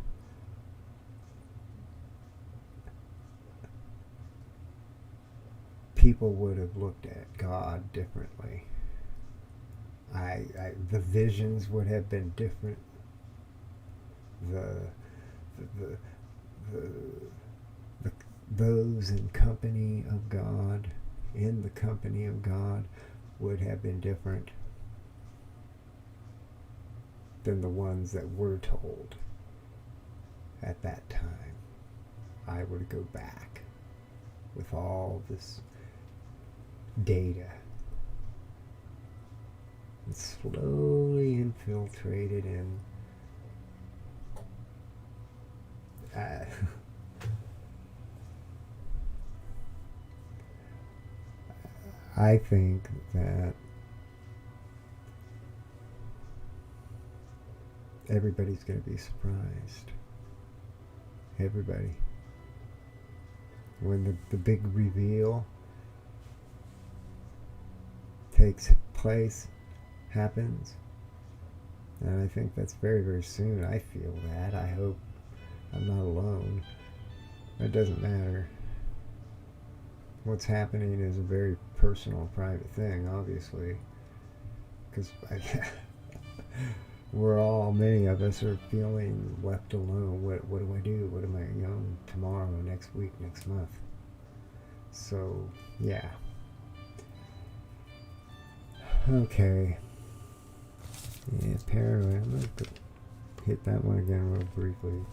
people would have looked at God differently. The visions would have been different. Those in company of God, would have been different than the ones that were told at that time. I were to go back with all this data and slowly infiltrated in. I think that everybody's going to be surprised. Everybody. When the big reveal takes place, happens, and I think that's very, very soon. I feel that. I hope I'm not alone. It doesn't matter. What's happening is a very personal, private thing, obviously, because many of us are feeling left alone. What do I do? What am I on tomorrow, next week, next month? So, yeah. Okay. Yeah, paranoid. I'm going to hit that one again real briefly.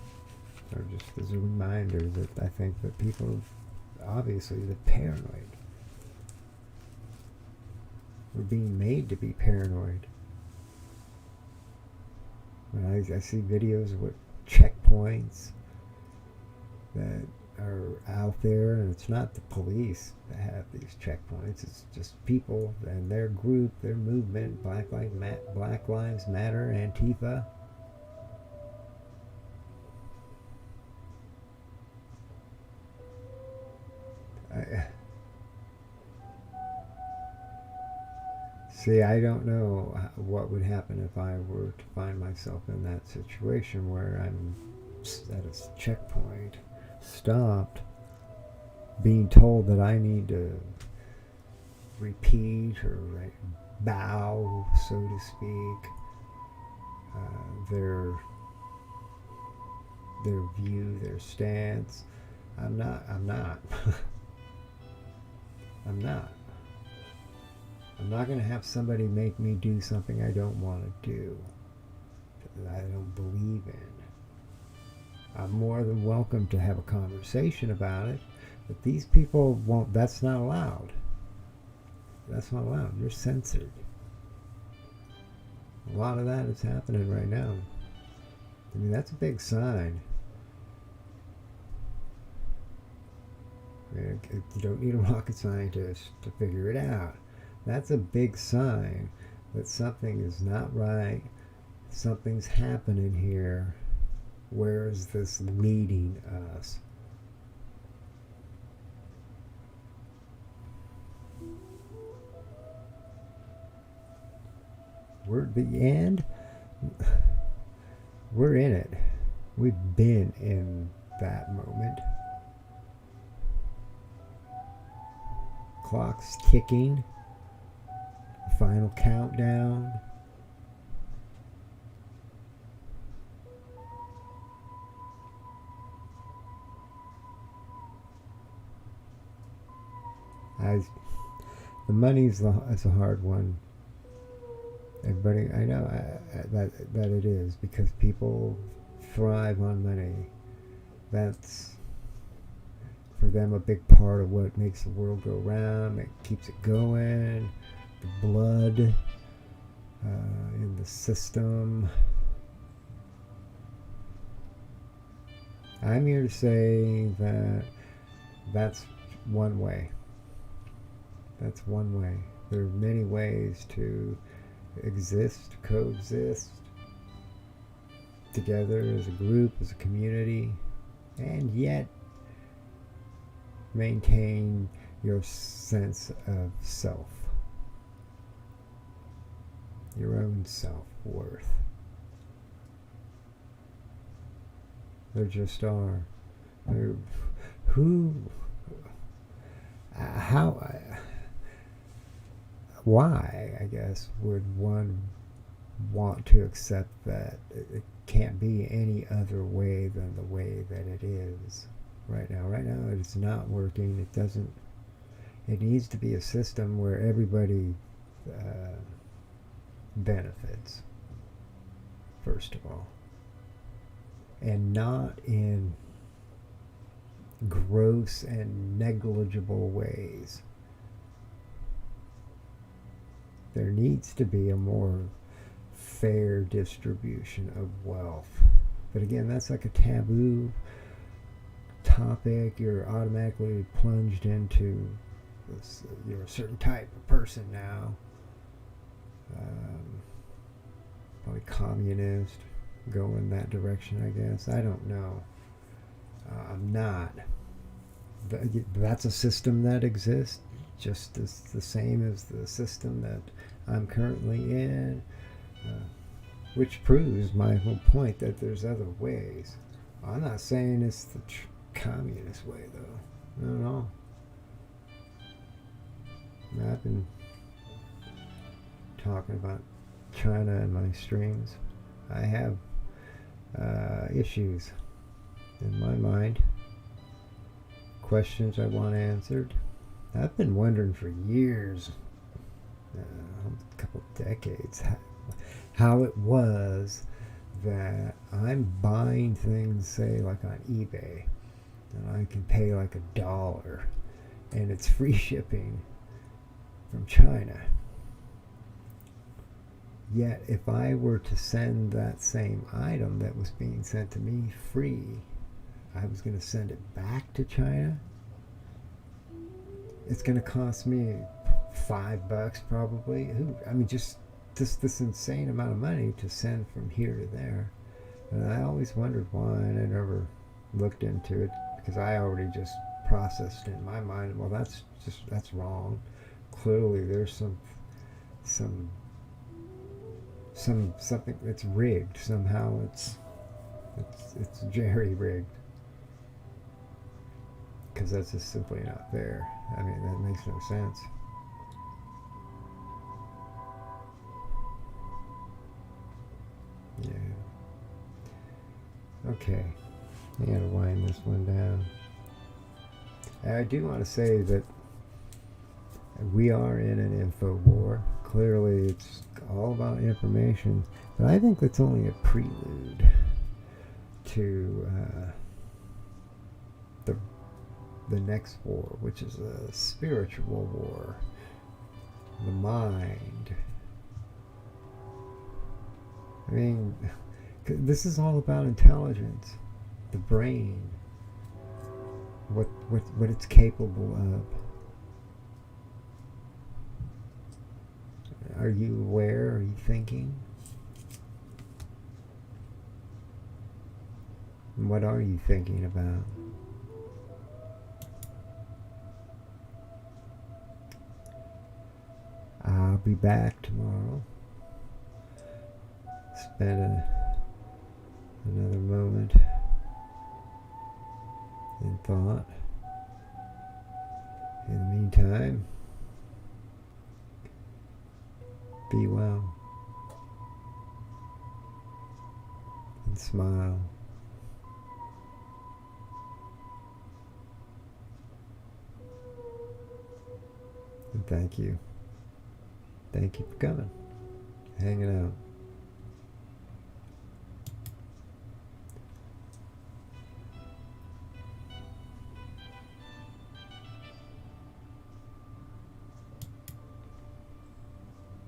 Or just as a reminder that I think that people, obviously, they're paranoid. We're being made to be paranoid. When I see videos of what checkpoints that are out there, and it's not the police that have these checkpoints, it's just people and their group, their movement, Black Lives Matter, Antifa. See, I don't know what would happen if I were to find myself in that situation where I'm at a checkpoint, stopped, being told that I need to repeat or bow, so to speak, their view, their stance. I'm not. I'm not. I'm not going to have somebody make me do something I don't want to do, that I don't believe in. I'm more than welcome to have a conversation about it, but these people won't. That's not allowed. That's not allowed. You're censored. A lot of that is happening right now. I mean, that's a big sign. You don't need a rocket scientist to figure it out. That's a big sign that something is not right. Something's happening here. Where is this leading us? We're at the end. We're in it. We've been in that moment. Clock's ticking. Final countdown. The money's it's a hard one. Everybody, I know that it is, because people thrive on money. That's for them a big part of what makes the world go round. It keeps it going. The blood in the system. I'm here to say that that's one way. That's one way. There are many ways to exist, coexist together as a group, as a community, and yet maintain your sense of self, your own self-worth. There just are. Why, I guess, would one want to accept that it can't be any other way than the way that it is right now? Right now, it's not working. It needs to be a system where everybody benefits, first of all, and not in gross and negligible ways. There needs to be a more fair distribution of wealth. But again, that's like a taboo topic. You're automatically plunged into this, you're a certain type of person now. Probably communist, go in that direction, I guess. I don't know. I'm not. That's a system that exists, just as the same as the system that I'm currently in, which proves my whole point that there's other ways. I'm not saying it's the communist way, though. Not at all. I've been talking about China in my streams. I have issues in my mind, questions I want answered. I've been wondering for years, a couple of decades, how it was that I'm buying things, say, like on eBay, and I can pay like $1, and it's free shipping from China. Yet, if I were to send that same item that was being sent to me free, I was going to send it back to China. It's going to cost me $5 probably. I mean, just this insane amount of money to send from here to there. And I always wondered why, and I never looked into it, because I already just processed in my mind, well, that's wrong. Clearly, there's something that's rigged somehow. It's jerry-rigged, because that's just simply not there. I mean, that makes no sense. Yeah. Okay. I gotta wind this one down. I do want to say that We are in an info war. Clearly, it's all about information, but I think that's only a prelude to the next war, which is a spiritual war. The mind. I mean, this is all about intelligence, the brain, what it's capable of. Are you aware? Are you thinking? And what are you thinking about? I'll be back tomorrow. Spend another moment in thought. In the meantime, be well and smile. And thank you. Thank you for coming, hanging out.